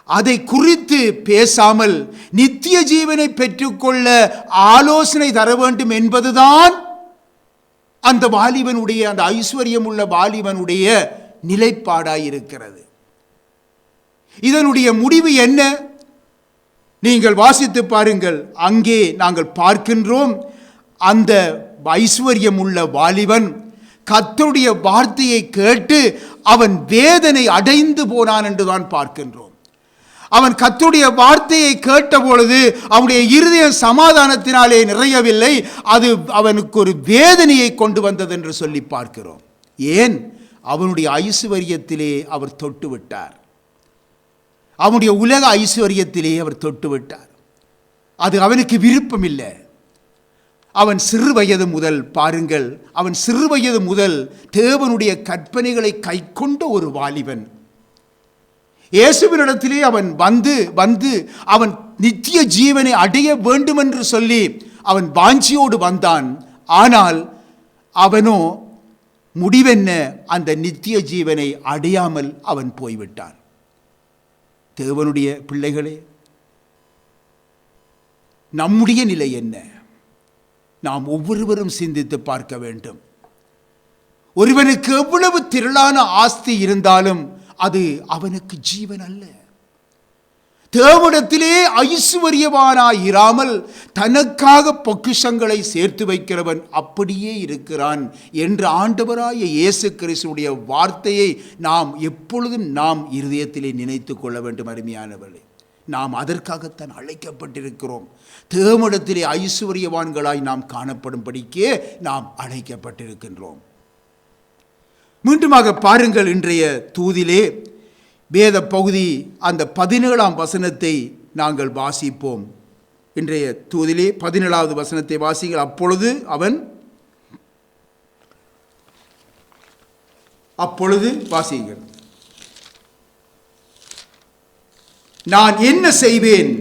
A: அதை குறித்து பேசாமல் நித்திய ஜீவனை பெற்றுக்கொள்ள ஆலோசனை தர வேண்டும் என்பதுதான் அந்த வாலிபனுடைய, அந்த ஐஸ்வர்யம் உள்ள வாலிபனுடைய நிலைப்பாடாயிருக்கிறது. இதனுடைய முடிவு என்ன? நீங்கள் வாசித்து பாருங்கள். அங்கே நாங்கள் பார்க்கின்றோம், அந்த ஐஸ்வர்யம் உள்ள வாலிபன் கர்த்தருடைய வார்த்தையை கேட்டு அவன் வேதனை அடைந்து போனான் என்றுதான் பார்க்கின்றோம். அவன் கர்த்தருடைய வார்த்தையை கேட்ட பொழுது அவனுடைய இருதயம் சமாதானத்தினாலே நிறையவில்லை, அது அவனுக்கு ஒரு வேதனையை கொண்டு வந்தது என்று சொல்லி பார்க்கிறோம். ஏன்? அவனுடைய ஐஸ்வர்யத்திலே அவர் தொட்டுவிட்டார். அவனுடைய உலக ஐஸ்வர்யத்திலே அவர் தொட்டுவிட்டார். அது அவனுக்கு விருப்பம் இல்லை. அவன் சிறு வயது முதல் பாருங்கள், அவன் சிறு வயது முதல் தேவனுடைய கற்பனைகளை கைக்கொண்ட ஒரு வாலிபன். இயேசுவினிடத்திலே அவன் வந்து அவன் நித்திய ஜீவனை அடைய வேண்டும் என்று சொல்லி அவன் வாஞ்சியோடு வந்தான். ஆனால் அவனோ முடிவென்ன? அந்த நித்திய ஜீவனை அடையாமல் அவன் போய்விட்டான். தேவனுடைய பிள்ளைகளே, நம்முடைய நிலை என்ன? நாம் ஒவ்வொருவரும் சிந்தித்து பார்க்க வேண்டும். ஒருவனுக்கு எவ்வளவு திரளான ஆஸ்தி இருந்தாலும் அது அவனுக்கு ஜீவன் அல்ல. தேவனிடத்திலே ஐசுவரியவானாயிராமல் தனக்காக பொக்கிஷங்களை சேர்த்து வைக்கிறவன் அப்படியே இருக்கிறான் என்ற ஆண்டவராய இயேசு கிறிஸ்துடைய வார்த்தையை நாம் எப்பொழுதும் நாம் இருதயத்திலே நினைத்து கொள்ள வேண்டும். அருமையானவர்களே, நாம் அதற்காகத்தான் அழைக்கப்பட்டிருக்கிறோம். தேவனிடத்திலே ஐசுவரியவான்களாய் நாம் காணப்படும்படிக்கே நாம் அழைக்கப்பட்டிருக்கின்றோம். மீண்டுமாக பாருங்கள், இன்றைய தூதிலே வேத பகுதி அந்த 17ஆம் வசனத்தை நாங்கள் வாசிப்போம். இன்றைய தூதிலே 17வது வசனத்தை வாசிங்கள். அப்பொழுது வாசிங்கள். நான் என்ன செய்வேன்?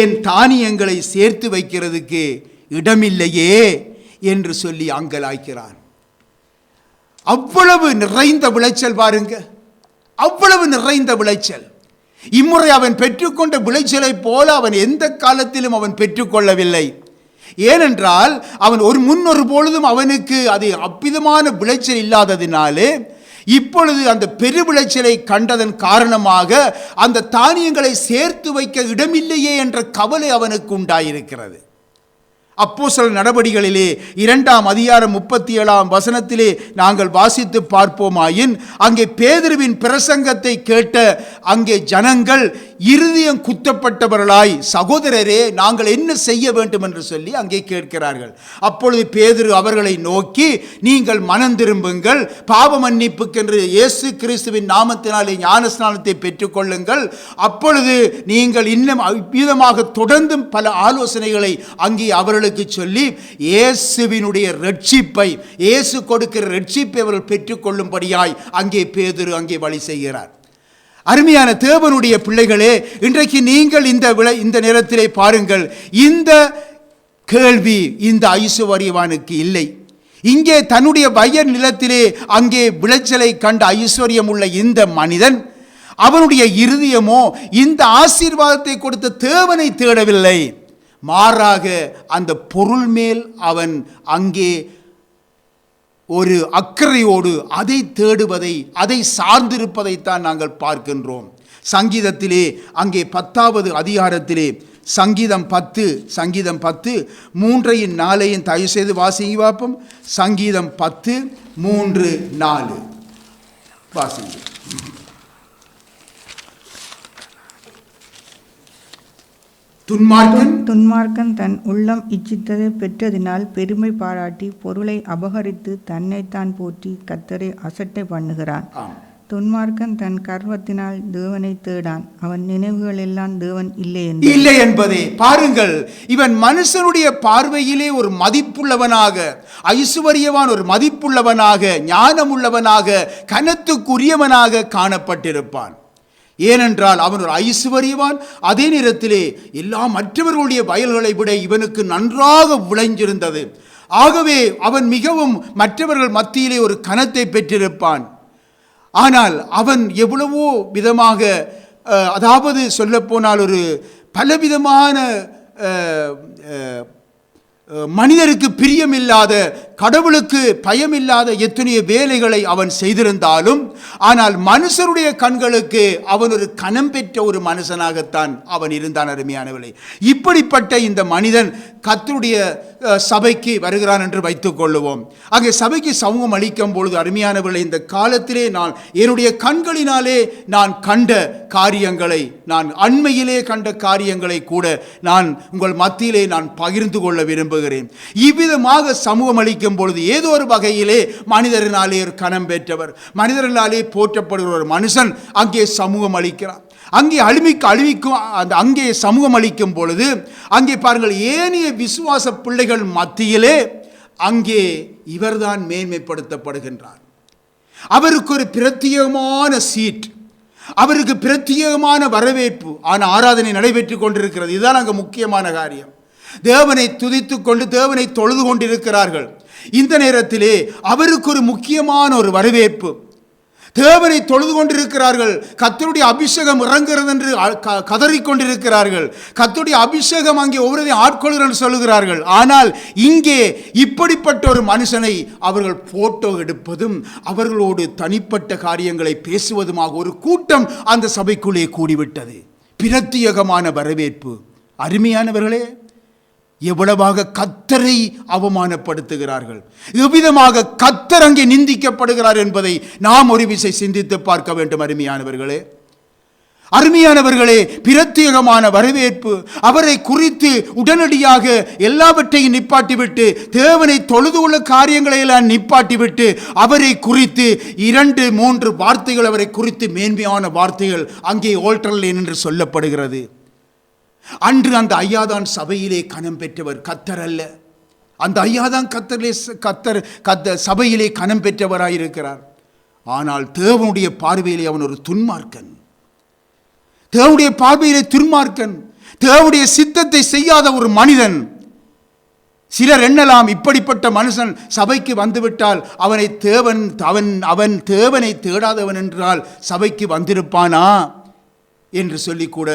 A: என் தானியங்களை சேர்த்து வைக்கிறதுக்கு இடமில்லையே என்று சொல்லி அங்கலாய்க்கிறான். அவ்வளவு நிறைந்த விளைச்சல் பாருங்க, அவ்வளவு நிறைந்த விளைச்சல். இம்முறை அவன் பெற்றுக்கொண்ட விளைச்சலை போல அவன் எந்த காலத்திலும் அவன் பெற்றுக்கொள்ளவில்லை. ஏனென்றால் அவன் முன்னொரு பொழுதும் அவனுக்கு அது அவ்விதமான விளைச்சல் இல்லாததினாலே இப்பொழுது அந்த பெரு விளைச்சலை கண்டதன் காரணமாக அந்த தானியங்களை சேர்த்து வைக்க இடமில்லையே என்ற கவலை அவனுக்கு உண்டாயிருக்கிறது. அப்போஸ்தலர் நடபடிகளிலே 2ஆம் அதிகாரம் 37ஆம் வசனத்திலே நாங்கள் வாசித்து பார்ப்போமாயின், அங்கே பேதுருவின் பிரசங்கத்தை கேட்ட அங்கே ஜனங்கள் இருதயம் குத்தப்பட்டவர்களாய், சகோதரரே நாங்கள் என்ன செய்ய வேண்டும் என்று சொல்லி அங்கே கேட்கிறார்கள். அப்பொழுது பேதுரு அவர்களை நோக்கி, நீங்கள் மனம் திரும்புங்கள், பாவ மன்னிப்புக்கென்று இயேசு கிறிஸ்துவின் நாமத்தினாலே ஞானஸ்நானத்தை பெற்றுக்கொள்ளுங்கள். அப்பொழுது நீங்கள் இன்னும் விதமாக தொடர்ந்தும் பல ஆலோசனைகளை அங்கே அவர்களுக்கு சொல்லி இயேசுவினுடைய ரட்சிப்பை, இயேசு கொடுக்கிற ரட்சிப்பை அவர்கள் பெற்றுக்கொள்ளும்படியாய் அங்கே பேதுரு அங்கே வழி செய்கிறார். அருமையான தேவனுடைய பிள்ளைகளே, இன்றைக்கு நீங்கள் இந்த நேரத்திலே பாருங்கள், இந்த கேள்வி இந்த ஐசுவரியவானுக்கு இல்லை. இங்கே தன்னுடைய வயல் நிலத்திலே அங்கே விளைச்சலை கண்ட ஐஸ்வர்யம் உள்ள இந்த மனிதன், அவனுடைய இருதயமோ இந்த ஆசீர்வாதத்தை கொடுத்த தேவனை தேடவில்லை. மாறாக அந்த பொருள் மேல் அவன் அங்கே ஒரு அக்கறையோடு அதை தேடுவதை, அதை சார்ந்திருப்பதைத்தான் நாங்கள் பார்க்கின்றோம். சங்கீதத்திலே அங்கே 10வது அதிகாரத்திலே சங்கீதம் 10 3 4 தயவு செய்து வாசிங்க பார்ப்போம். சங்கீதம் 10 3 4 வாசிங்க.
B: துன்மார்க்கன் தன் உள்ளம் இச்சித்ததை பெற்றதினால் பெருமை பாராட்டி பொருளை அபகரித்து தன்னைத்தான் போற்றி கர்த்தரை அசட்டை பண்ணுகிறான். துன்மார்க்கன் தன் கர்வத்தினால் தேவனை தேடான், அவன் நினைவுகள் எல்லாம் தேவன் இல்லை
A: என்பதை பாருங்கள். இவன் மனுஷனுடைய பார்வையிலே ஒரு மதிப்புள்ளவனாக, ஐசுவரியவான் ஒரு மதிப்புள்ளவனாக, ஞானமுள்ளவனாக, கனத்துக்குரியவனாக காணப்பட்டிருப்பான். ஏனென்றால் அவன் ஒரு ஐசுவரியவான். அதே நேரத்திலே எல்லா மற்றவர்களுடைய வயல்களை விட இவனுக்கு நன்றாக விளைஞ்சிருந்தது. ஆகவே அவன் மிகவும் மற்றவர்கள் மத்தியிலே ஒரு கனத்தை பெற்றிருப்பான். ஆனால் அவன் எவ்வளவோ விதமாக, அதாவது சொல்லப்போனால் ஒரு பலவிதமான மனிதருக்கு பிரியமில்லாத, கடவுளுக்கு பயமில்லாத எத்தனையோ வேலைகளை அவன் செய்திருந்தாலும், ஆனால் மனுஷருடைய கண்களுக்கு அவன் ஒரு கனம் பெற்ற ஒரு மனுஷனாகத்தான் அவன் இருந்தான். அருமையானவர்களே, இப்படிப்பட்ட இந்த மனிதன் கர்த்தருடைய சபைக்கு வருகிறான் என்று வைத்துக் கொள்ளுவோம். அங்கே சபைக்கு சமூகம் அளிக்கும் பொழுது அருமையானவர்களே, இந்த காலத்திலே நான் என்னுடைய கண்களினாலே நான் கண்ட காரியங்களை, நான் அண்மையிலே கண்ட காரியங்களை கூட நான் உங்கள் மத்தியிலே நான் பகிர்ந்து கொள்ள விரும்புகிறேன். இவ்விதமாக சமூகம் அளிக்கும் பொழுது ஏதோ ஒரு வகையிலே மனிதரினாலே ஒரு கனம் பெற்றவர், மனிதர்களாலே போற்றப்படுகிற ஒரு மனுஷன் அங்கே சமூகம் அளிக்கிறார். அங்கே அங்கே சமூகம் அளிக்கும் பொழுது அங்கே பாருங்கள், ஏனைய விசுவாச பிள்ளைகள் மத்தியிலே அங்கே இவர்தான் மேன்மைப்படுத்தப்படுகின்றார். அவருக்கு ஒரு பிரத்யேகமான சீட், அவருக்கு பிரத்யேகமான வரவேற்பு. ஆனால் ஆராதனை நடைபெற்றுக் கொண்டிருக்கிறது. இதுதான் அங்கே முக்கியமான காரியம். தேவனை துதித்துக் கொண்டு தேவனை தொழுது கொண்டிருக்கிறார்கள். இந்த நேரத்திலே அவருக்கு ஒரு முக்கியமான ஒரு வரவேற்பு. தேவனை தொழுது கொண்டிருக்கிறார்கள், கர்த்தருடைய அபிஷேகம் இறங்குகிறது என்று கதறிக்கொண்டிருக்கிறார்கள். கர்த்தருடைய அபிஷேகம் அங்கே ஒவ்வொருவரையும் ஆட்கொள்கிறது என்று சொல்லுகிறார்கள். ஆனால் இங்கே இப்படிப்பட்ட ஒரு மனுஷனை அவர்கள் போட்டோ எடுப்பதும் அவர்களோடு தனிப்பட்ட காரியங்களை பேசுவதுமாக ஒரு கூட்டம் அந்த சபைக்குள்ளே கூடிவிட்டது. பிரத்யேகமான வரவேற்பு. அருமையானவர்களே, எவ்வளவாக கர்த்தரை அவமானப்படுத்துகிறார்கள், எவ்விதமாக கர்த்தர் அங்கே நிந்திக்கப்படுகிறார் என்பதை நாம் ஒரு விசை சிந்தித்து பார்க்க வேண்டும். அருமையானவர்களே, பிரத்யேகமான வரவேற்பு. அவரை குறித்து உடனடியாக எல்லாவற்றையும் நிப்பாட்டிவிட்டு, தேவனை தொழுது உள்ள காரியங்களை எல்லாம் நிப்பாட்டிவிட்டு, அவரை குறித்து 2-3 வார்த்தைகள், அவரை குறித்து மேன்மையான வார்த்தைகள் அங்கே ஆல்டரில் என்று சொல்லப்படுகிறது. அன்று அந்த ஐயாதான் சபையிலே கனம் பெற்றவர், கர்த்தர் அல்ல. அந்த ஐயாதான் கர்த்தர் சபையிலே கனம் பெற்றவராயிருக்கிறார். ஆனால் தேவனுடைய பார்வையிலே அவன் ஒரு துன்மார்க்கன். தேவனுடைய பார்வையிலே துன்மார்க்கன், தேவனுடைய சித்தத்தை செய்யாத ஒரு மனிதன். சிலர் எண்ணலாம், இப்படிப்பட்ட மனுஷன் சபைக்கு வந்துவிட்டால் அவன் தேவனை தேடாதவன் என்றால் சபைக்கு வந்திருப்பானா என்று சொல்லி கூட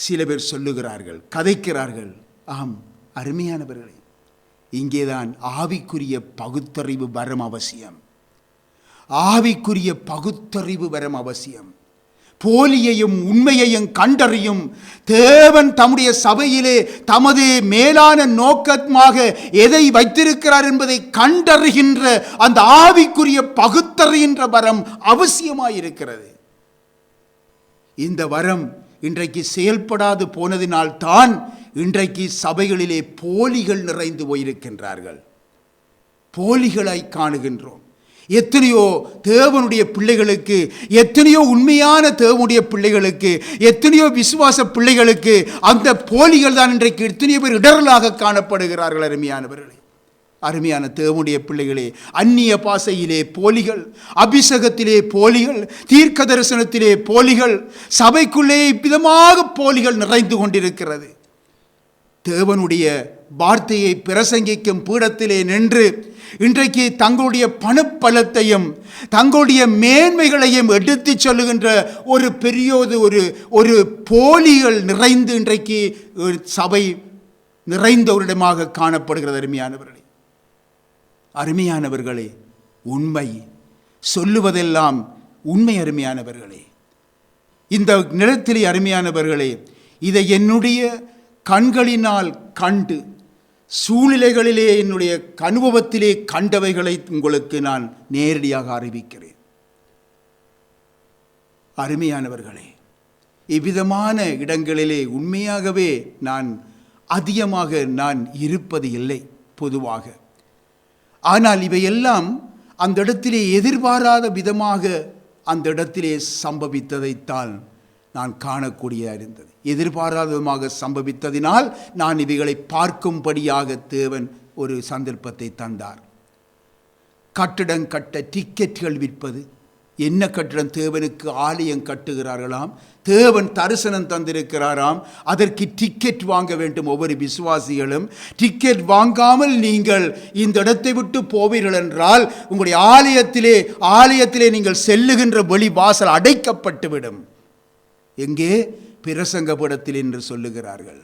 A: சில பேர் சொல்லுகிறார்கள், கதைக்கிறார்கள். ஆம் அருமையானவர்களே, இங்கேதான் ஆவிக்குரிய பகுத்தறிவு வரம் அவசியம். ஆவிக்குரிய பகுத்தறிவு வரம் அவசியம். போலியையும் உண்மையையும் கண்டறியும் தேவன் தம்முடைய சபையிலே தமது மேலான நோக்கமாக எதை வைத்திருக்கிறார் என்பதை கண்டறிகின்ற அந்த ஆவிக்குரிய பகுத்தறிகின்ற வரம் அவசியமாயிருக்கிறது. இந்த வரம் இன்றைக்கு செயல்படாது போனதினால்தான் இன்றைக்கு சபைகளிலே போலிகள் நிறைந்து போயிருக்கின்றார்கள். போலிகளை காணுகின்றோம். எத்தனையோ தேவனுடைய பிள்ளைகளுக்கு, எத்தனையோ உண்மையான தேவனுடைய பிள்ளைகளுக்கு, எத்தனையோ விசுவாச பிள்ளைகளுக்கு அந்த போலிகள் தான் இன்றைக்கு எத்தனையோ பேர் இடரலாக காணப்படுகிறார்கள். அருமையான தேவனுடைய பிள்ளைகளே, அந்நிய பாசையிலே போலிகள், அபிஷேகத்திலே போலிகள், தீர்க்க தரிசனத்திலே போலிகள், சபைக்குள்ளே இவ்விதமாக போலிகள் நிறைந்து கொண்டிருக்கிறது. தேவனுடைய வார்த்தையை பிரசங்கிக்கும் பீடத்திலே நின்று இன்றைக்கு தங்களுடைய பணப்பலத்தையும் தங்களுடைய மேன்மைகளையும் எடுத்து சொல்லுகின்ற ஒரு பெரியோது ஒரு போலிகள் நிறைந்து இன்றைக்கு சபை நிறைந்த ஒரு இடமாக காணப்படுகிறது. அருமையானவர்களே, உண்மை சொல்லுவதெல்லாம் உண்மை. அருமையானவர்களே, இந்த நிலத்திலே அருமையானவர்களே, இதை என்னுடைய கண்களினால் கண்டு சூழ்நிலைகளிலே என்னுடைய அனுபவத்திலே கண்டவைகளை உங்களுக்கு நான் நேரடியாக அறிவிக்கிறேன். அருமையானவர்களே, இவ்விதமான இடங்களிலே உண்மையாகவே நான் அதிகமாக இருப்பது இல்லை பொதுவாக. ஆனால் இவையெல்லாம் அந்த இடத்திலே எதிர்பாராத விதமாக அந்த இடத்திலே சம்பவித்ததைத்தான் நான் காணக்கூடியதாக இருந்தது. எதிர்பாராத விதமாக சம்பவித்ததினால் நான் இவைகளை பார்க்கும்படியாக தேவன் ஒரு சந்தர்ப்பத்தை தந்தார். கட்டிடம் கட்ட டிக்கெட்டுகள் விற்பது. என்ன கட்டிடம்? தேவனுக்கு ஆலயம் கட்டுகிறார்களாம். தேவன் தரிசனம் தந்திருக்கிறாராம். அதற்கு டிக்கெட் வாங்க வேண்டும். ஒவ்வொரு விசுவாசிகளும் டிக்கெட் வாங்காமல் நீங்கள் இந்த இடத்தை விட்டு போவீர்கள் என்றால் உங்களுடைய ஆலயத்திலே நீங்கள் செல்லுகின்ற வெளி வாசல் அடைக்கப்பட்டுவிடும். எங்கே? பிரசங்க பீடத்தில் என்று சொல்லுகிறார்கள்.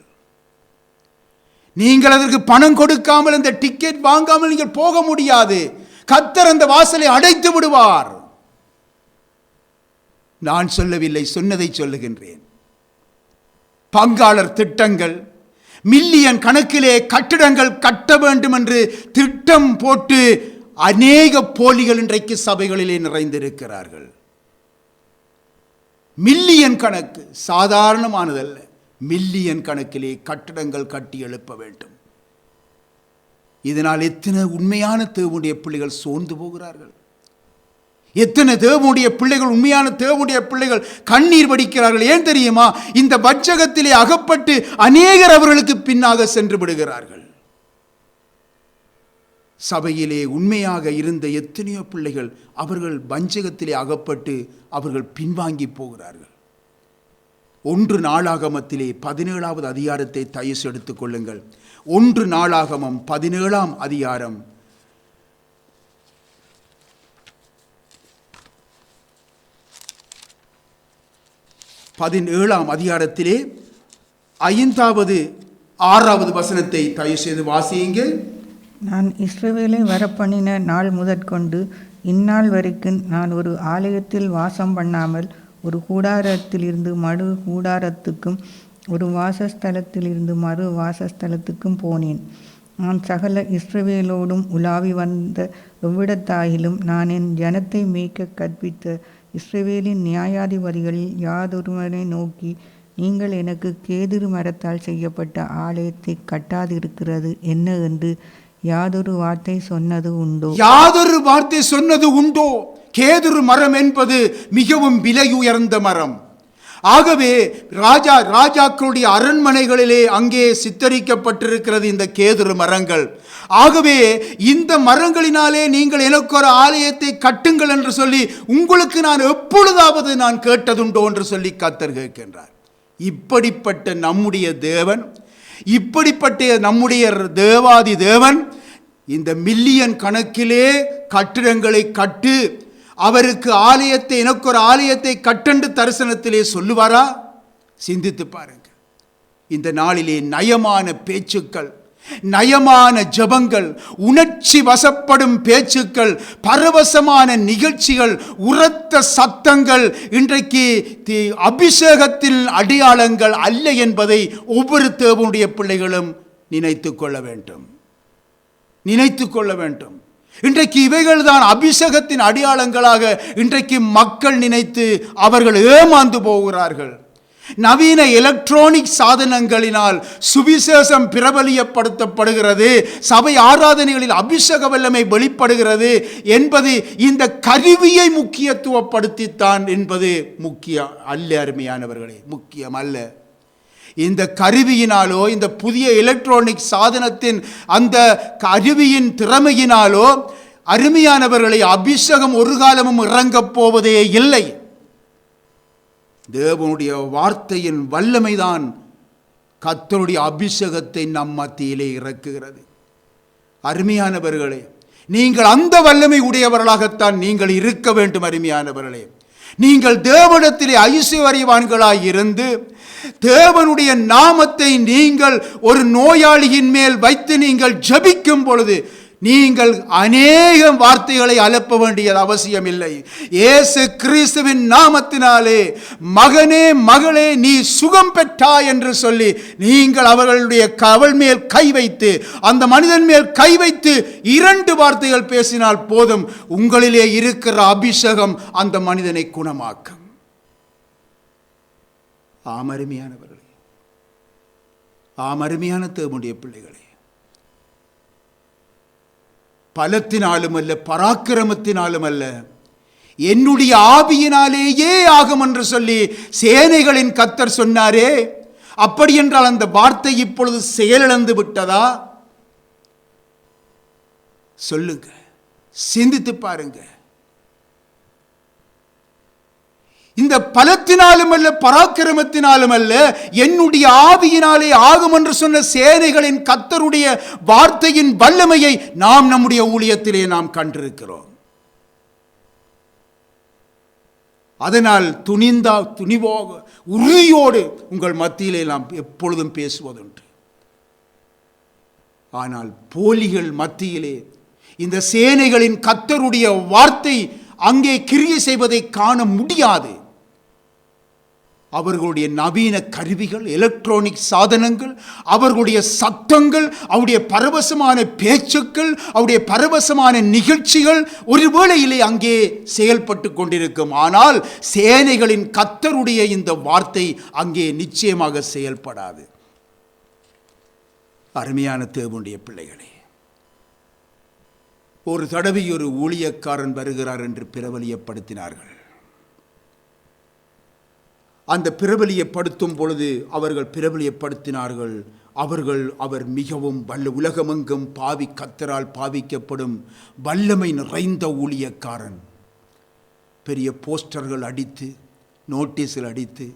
A: நீங்கள் அதற்கு பணம் கொடுக்காமல், அந்த டிக்கெட் வாங்காமல் நீங்கள் போக முடியாது. கர்த்தர் அந்த வாசலை அடைத்து விடுவார். நான் சொல்லவில்லை, சொன்னதை சொல்லுகின்றேன். பங்காளர் திட்டங்கள், மில்லியன் கணக்கிலே கட்டிடங்கள் கட்ட வேண்டும் என்று திட்டம் போட்டு அநேக போலிகள் இன்றைக்கு சபைகளிலே நிறைந்திருக்கிறார்கள். மில்லியன் கணக்கு, சாதாரணமானதல்ல. மில்லியன் கணக்கிலே கட்டிடங்கள் கட்டி எழுப்ப வேண்டும். இதனால் எத்தனை உண்மையான தேவனுடைய பிள்ளைகள் சோர்ந்து போகிறார்கள். எத்தனை தேவனுடைய பிள்ளைகள், உண்மையான தேவனுடைய பிள்ளைகள் கண்ணீர் வடிக்கிறார்கள். ஏன் தெரியுமா? இந்த வஞ்சகத்திலே அகப்பட்டு அநேகர் அவர்களுக்கு பின்னாக சென்று விடுகிறார்கள். சபையிலே உண்மையாக இருந்த எத்தனையோ பிள்ளைகள் அவர்கள் வஞ்சகத்திலே அகப்பட்டு அவர்கள் பின்வாங்கி போகிறார்கள். 1 நாளாகமத்திலே 17வது அதிகாரத்தை தயசு எடுத்துக் கொள்ளுங்கள். 1 நாளாகமம் 17ஆம் அதிகாரம் 17ஆம் அதிகாரத்திலே 5வது 6வது வசனத்தை தயவு செய்து வாசியுங்கள்.
B: நான் இஸ்ரவேலை வரப்பண்ணின நாள் முதற்கொண்டு இந்நாள் வரைக்கும் நான் ஒரு ஆலயத்தில் வாசம் பண்ணாமல் ஒரு கூடாரத்திலிருந்து மறு கூடாரத்துக்கும் ஒரு வாசஸ்தலத்திலிருந்து மறு வாசஸ்தலத்துக்கும் போனேன். நான் சகல இஸ்ரவேலோடும் உலாவி வந்த எவ்விடத்தாயிலும் நான் என் ஜனத்தை மேய்க்க கற்பித்த இஸ்ரவேலின் நியாயாதிபதிகளில் யாதொருவனை நோக்கி, நீங்கள் எனக்கு கேதுரு மரத்தால் செய்யப்பட்ட ஆலயத்தை கட்டாதிருக்கிறது என்ன என்று யாதொரு வார்த்தை சொன்னது உண்டோ?
A: யாதொரு வார்த்தை சொன்னது உண்டோ? கேதுரு மரம் என்பது மிகவும் விலையுயர்ந்த மரம். ஆகவே ராஜாக்களுடைய அரண்மனைகளிலே அங்கே சித்தரிக்கப்பட்டிருக்கிறது இந்த கேதுரு மரங்கள். ஆகவே இந்த மரங்களினாலே நீங்கள் எனக்கு ஒரு ஆலயத்தை கட்டுங்கள் என்று சொல்லி உங்களுக்கு நான் எப்பொழுதாவது நான் கேட்டதுண்டோ என்று சொல்லி கர்த்தர் கேட்கின்றார். இப்படிப்பட்ட நம்முடைய தேவன், இப்படிப்பட்ட நம்முடைய தேவாதி தேவன் இந்த மில்லியன் கணக்கிலே கட்டிடங்களை கட்டு, அவருக்கு ஆலயத்தை, எனக்கு ஒரு ஆலயத்தை கட்டென்று தரிசனத்திலே சொல்லுவாரா? சிந்தித்து பாருங்க. இந்த நாளிலே நயமான பேச்சுக்கள், நயமான ஜெபங்கள், உணர்ச்சி வசப்படும் பேச்சுக்கள், பரவசமான நிகழ்ச்சிகள், உரத்த சத்தங்கள் இன்றைக்கு அபிஷேகத்தின் அடையாளங்கள் அல்ல என்பதை ஒவ்வொரு தேவனுடைய பிள்ளைகளும் நினைத்து கொள்ள வேண்டும், நினைத்து கொள்ள வேண்டும். இன்றைக்கு இவைகள் தான் அபிஷேகத்தின் அடையாளங்களாக இன்றைக்கு மக்கள் நினைத்து அவர்கள் ஏமாந்து போகிறார்கள். நவீன எலக்ட்ரானிக் சாதனங்களினால் சுவிசேஷம் பிரபலியப்படுத்தப்படுகிறது, சபை ஆராதனைகளில் அபிஷேக வல்லமை வெளிப்படுகிறது என்பது இந்த கருவியை முக்கியத்துவப்படுத்தித்தான் என்பது முக்கியம் அல்ல. அருமையானவர்களே, முக்கியம் அல்ல. இந்த கருவியினாலோ, இந்த புதிய எலக்ட்ரானிக் சாதனத்தின் அந்த கருவியின் திறமையினாலோ அருமையானவர்களை அபிஷேகம் ஒரு காலமும் இறங்கப் போவதே இல்லை. தேவனுடைய வார்த்தையின் வல்லமைதான் கர்த்தருடைய அபிஷேகத்தை நம் மத்தியிலே இறக்குகிறது. அருமையானவர்களே, நீங்கள் அந்த வல்லமை உடையவர்களாகத்தான் நீங்கள் இருக்க வேண்டும். அருமையானவர்களே, நீங்கள் தேவனிடத்திலே ஐசுவரியவான்களாய் இருந்து தேவனுடைய நாமத்தை நீங்கள் ஒரு நோயாளியின் மேல் வைத்து நீங்கள் ஜெபிக்கும் பொழுது நீங்கள் அநேக வார்த்தைகளை அலப்ப வேண்டிய அவசியம் இல்லை. இயேசு கிறிஸ்துவின் நாமத்தினாலே மகனே மகளே நீ சுகம் பெற்றாய் என்று சொல்லி நீங்கள் அவர்களுடைய கவல் மேல் கை வைத்து, அந்த மனிதன் மேல் கை வைத்து 2 வார்த்தைகள் பேசினால் போதும், உங்களிலே இருக்கிற அபிஷேகம் அந்த மனிதனை குணமாக்கும். ஆமருமையானவர்களே, ஆமருமையான தேவனுடைய பிள்ளைகளே, பலத்தினாலும் அல்ல, பராக்கிரமத்தினாலும் அல்ல, என்னுடைய ஆவியினாலேயே ஆகும் என்று சொல்லி சேனைகளின் கர்த்தர் சொன்னாரே. அப்படி என்றால் அந்த வார்த்தை இப்பொழுது செயலிழந்து விட்டதா? சொல்லுங்க, சிந்தித்து பாருங்க. இந்த பலத்தினாலும் அல்ல, பராக்கிரமத்தினாலும் அல்ல, என்னுடைய ஆவியினாலே ஆகும் என்று சொன்ன சேனைகளின் கர்த்தருடைய வார்த்தையின் வல்லமையை நாம் நம்முடைய ஊழியத்திலே நாம் கண்டிருக்கிறோம். அதனால் துணிவாக உறுதியோடு உங்கள் மத்தியிலே நாம் எப்பொழுதும் பேசுவதுண்டு. ஆனால் போலிகள் மத்தியிலே இந்த சேனைகளின் கர்த்தருடைய வார்த்தை அங்கே கிரியை செய்வதை காண முடியாது. அவர்களுடைய நவீன கருவிகள், எலக்ட்ரானிக் சாதனங்கள், அவர்களுடைய சத்தங்கள், அவருடைய பரவசமான பேச்சுக்கள், அவருடைய பரவசமான நிகழ்ச்சிகள் ஒரு வேளையிலே அங்கே செயல்பட்டு கொண்டிருக்கும். ஆனால் சேனைகளின் கர்த்தருடைய இந்த வார்த்தை அங்கே நிச்சயமாக செயல்படாது. அருமையான தேவனுடைய பிள்ளைகளே, ஒரு தடவை ஒரு ஊழியக்காரன் வருகிறார் என்று பிரபலியப்படுத்தினார்கள். அந்த பிரபலியப்படுத்தும் பொழுது அவர்கள் பிரபலியப்படுத்தினார்கள், அவர் மிகவும் உலகமெங்கும் கர்த்தரால் பாவிக்கப்படும் வல்லமை நிறைந்த ஊழியக்காரன். பெரிய போஸ்டர்கள் அடித்து, நோட்டீஸில் அடித்து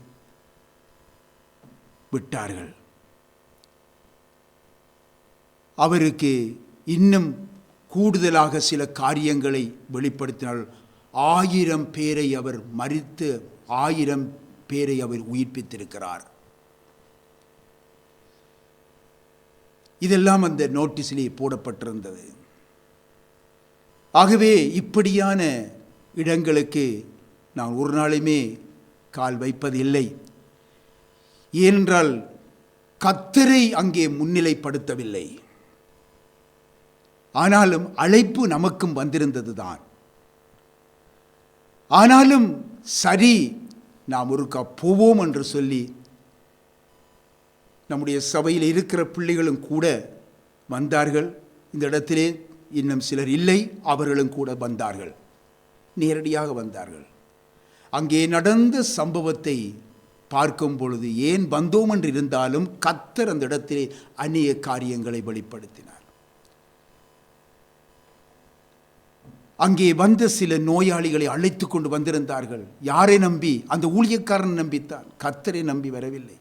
A: விட்டார்கள். அவருக்கு இன்னும் கூடுதலாக சில காரியங்களை வெளிப்படுத்தினார். 1000 பேரை அவர் மரித்து 1000 பேரை அவர் உயிர்ப்பித்திருக்கிறார். இதெல்லாம் அந்த நோட்டீஸிலே போடப்பட்டிருந்தது. ஆகவே இப்படியான இடங்களுக்கு நான் ஒரு நாளுமே கால் வைப்பதில்லை. ஏனென்றால் கர்த்தரை அங்கே முன்னிலைப்படுத்தவில்லை. ஆனாலும் அழைப்பு நமக்கும் வந்திருந்தது தான். ஆனாலும் சரி, நாம் ஒருக்கா போவோம் என்று சொல்லி நம்முடைய சபையில் இருக்கிற பிள்ளைகளும் கூட வந்தார்கள். இந்த இடத்திலே இன்னும் சிலர் இல்லை, அவர்களும் கூட வந்தார்கள், நேரடியாக வந்தார்கள். அங்கே நடந்த சம்பவத்தை பார்க்கும் பொழுது ஏன் வந்தோம் என்று இருந்தாலும் கர்த்தர் அந்த இடத்திலே அநேக காரியங்களை வெளிப்படுத்தினார். அங்கே வந்த சில நோயாளிகளை அழைத்து கொண்டு வந்திருந்தார்கள். யாரை நம்பி? அந்த ஊழியக்காரன் நம்பித்தான், கர்த்தரை நம்பி வரவில்லை.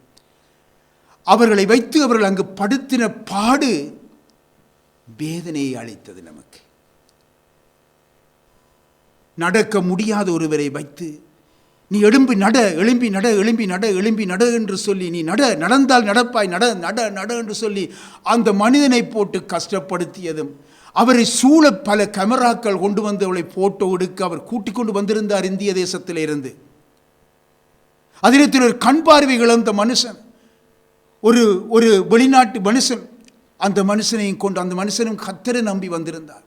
A: அவர்களை வைத்து அவர்கள் அங்கு படுத்தின பாடு வேதனையை அளித்தது. நமக்கு நடக்க முடியாத ஒருவரை வைத்து நீ எழும்பி நட, எழும்பி நட, எழும்பி நட, எழும்பி நட என்று சொல்லி, நீ நடந்தால் நடப்பாய், நட நட நட என்று சொல்லி அந்த மனிதனை போட்டு கஷ்டப்படுத்தியதும், அவரை சூழ பல கேமராக்கள் கொண்டு வந்து அவளை போட்டோ எடுக்க அவர் கூட்டிக் கொண்டு வந்திருந்தார் இந்திய தேசத்தில் இருந்து. அதில் ஒரு கண் பார்வை இழந்த மனுஷன், ஒரு வெளிநாட்டு மனுஷன், அந்த மனுஷனையும் கொண்டு, அந்த மனுஷனும் கர்த்தரை நம்பி வந்திருந்தார்.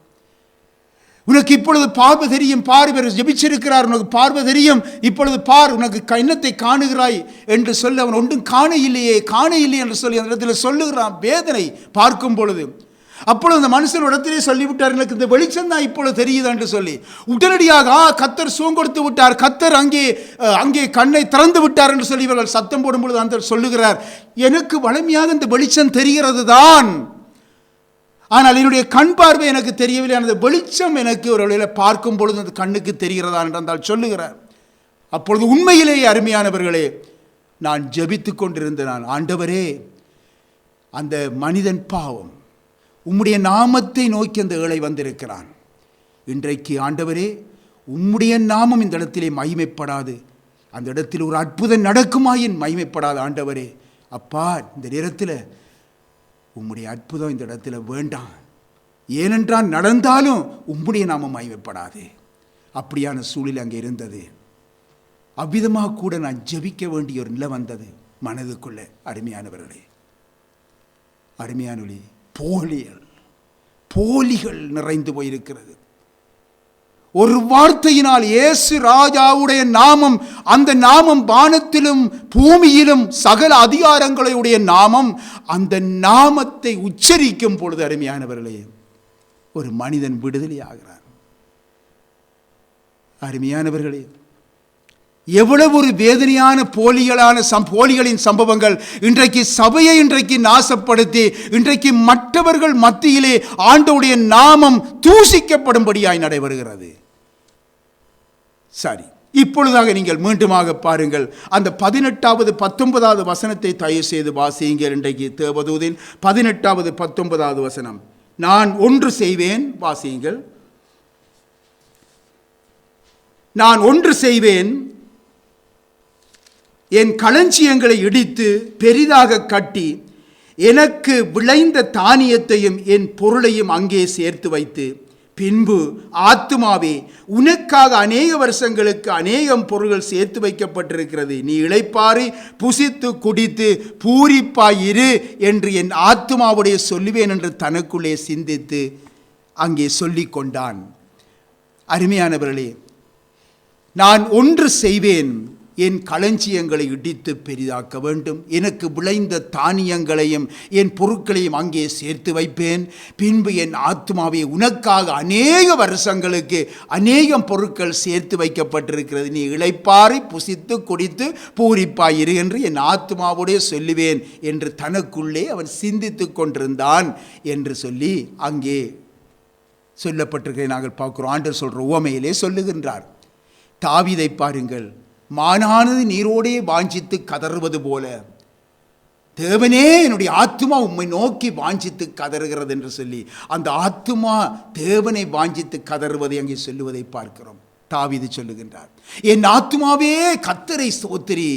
A: உனக்கு இப்பொழுது பார்வை தெரியும், பார்வை ஜெபிச்சிருக்கிறார், உனக்கு பார்வை தெரியும், இப்பொழுது பார், உனக்கு எண்ணத்தை காணுகிறாய் என்று சொல்லி அவன் ஒன்றும் காண இல்லையே என்று சொல்லி அந்த இடத்துல சொல்லுகிறான். வேதனை பார்க்கும் பொழுது அப்பொழுது அந்த மனுஷன் இடத்திலே சொல்லிவிட்டார், எனக்கு இந்த வெளிச்சம் தான் இப்பொழுது தெரியுது என்று சொல்லி உடனடியாக கர்த்தர் சுகம் கொடுத்து விட்டார், கர்த்தர் அங்கே கண்ணை திறந்து விட்டார் என்று சொல்லி இவர்கள் சத்தம் போடும் பொழுது அந்த சொல்லுகிறார், எனக்கு வலிமையாக இந்த வெளிச்சம் தெரிகிறது தான், ஆனால் என்னுடைய கண் பார்வை எனக்கு தெரியவில்லை, அந்த வெளிச்சம் எனக்கு ஒரு வழியில் பார்க்கும் பொழுது அந்த கண்ணுக்கு தெரிகிறதா என்றால் சொல்லுகிறார். அப்பொழுது உண்மையிலேயே அருமையானவர்களே, நான் ஜெபித்து கொண்டிருந்த நான், ஆண்டவரே, அந்த மனிதன் பாவம் உம்முடைய நாமத்தை நோக்கி அந்த ஏழை வந்திருக்கிறான். இன்றைக்கு ஆண்டவரே, உம்முடைய நாமம் இந்த இடத்திலே மகிமைப்படாது, அந்த இடத்தில் ஒரு அற்புதம் நடக்குமாயின் மகிமைப்படாது. ஆண்டவரே அப்பா, இந்த நேரத்தில் உம்முடைய அற்புதம் இந்த இடத்துல வேண்டாம், ஏனென்றால் நடந்தாலும் உம்முடைய நாமம் மகிமைப்படாது. அப்படியான சூழ்நிலை அங்கே இருந்தது. அவ்விதமாக கூட நான் ஜெபிக்க வேண்டிய ஒரு நிலை வந்தது மனதுக்குள்ள. அருமையானவர்களே, அருமையானவர்களே, போலிகள் நிறைந்து போயிருக்கிறது. ஒரு வார்த்தையினால் இயேசு ராஜாவுடைய நாமம், அந்த நாமம் வானத்திலும் பூமியிலும் சகல அதிகாரங்களுடைய நாமம், அந்த நாமத்தை உச்சரிக்கும் பொழுது அருமையானவர்களே, ஒரு மனிதன் விடுதலை ஆகிறார். அருமையானவர்களே, எவ்வளவு ஒரு வேதனையான போலிகளின் சம்பவங்கள் இன்றைக்கு சபையை இன்றைக்கு நாசப்படுத்தி, இன்றைக்கு மற்றவர்கள் மத்தியிலே ஆண்டவருடைய நாமம் தூசிக்கப்படும்படியாய் நடைபெறுகிறது. சரி, இப்பொழுதாக நீங்கள் மீண்டுமாக பாருங்கள், அந்த 18வது 19வது வசனத்தை தயவு செய்து வாசியுங்கள். இன்றைக்கு தேவதூதின் 18வது 19வது வசனம். நான் ஒன்று செய்வேன், வாசியுங்கள். நான் ஒன்று செய்வேன், என் களஞ்சியங்களை இடித்து பெரிதாக கட்டி எனக்கு விளைந்த தானியத்தையும் என் பொருளையும் அங்கே சேர்த்து வைத்து, பின்பு ஆத்துமாவே, உனக்காக அநேக வருஷங்களுக்கு அநேகம் பொருள்கள் சேர்த்து வைக்கப்பட்டிருக்கிறது, நீ இளைப்பாறி புசித்து குடித்து பூரிப்பாயிரு என்று என் ஆத்துமாவுடைய சொல்லுவேன் என்று தனக்குள்ளே சிந்தித்து அங்கே சொல்லிக் கொண்டான். அருமையானவர்களே, நான் ஒன்று செய்வேன், என் களஞ்சியங்களை இடித்து பெரிதாக்க வேண்டும், எனக்கு விளைந்த தானியங்களையும் என் பொருட்களையும் அங்கே சேர்த்து வைப்பேன், பின்பு என் ஆத்மாவை, உனக்காக அநேக வருஷங்களுக்கு அநேகம் பொருட்கள் சேர்த்து வைக்கப்பட்டிருக்கிறது, நீ இளைப்பாறி புசித்து குடித்து பூரிப்பாயிரு என்று என் ஆத்மாவுடைய சொல்லுவேன் என்று தனக்குள்ளே அவன் சிந்தித்து கொண்டிருந்தான் என்று சொல்லி அங்கே சொல்லப்பட்டிருக்கிறதை நாங்கள் பார்க்கிறோம். ஆண்டவர் சொல்கிற உவமையிலே சொல்லுகின்றார். தாவீதை பாருங்கள், மானானது நீரோடே வாஞ்சித்து கதறுவது போல, தேவனே என்னுடைய ஆத்துமா உம்மை நோக்கி வாஞ்சித்து கதறுகிறது என்று சொல்லி அந்த ஆத்துமா தேவனை வாஞ்சித்து கதறுவதை அங்கே சொல்லுவதை பார்க்கிறோம். தாவீது சொல்லுகின்றார். என் ஆத்துமாவே கர்த்தரை ஸ்தோத்திரி,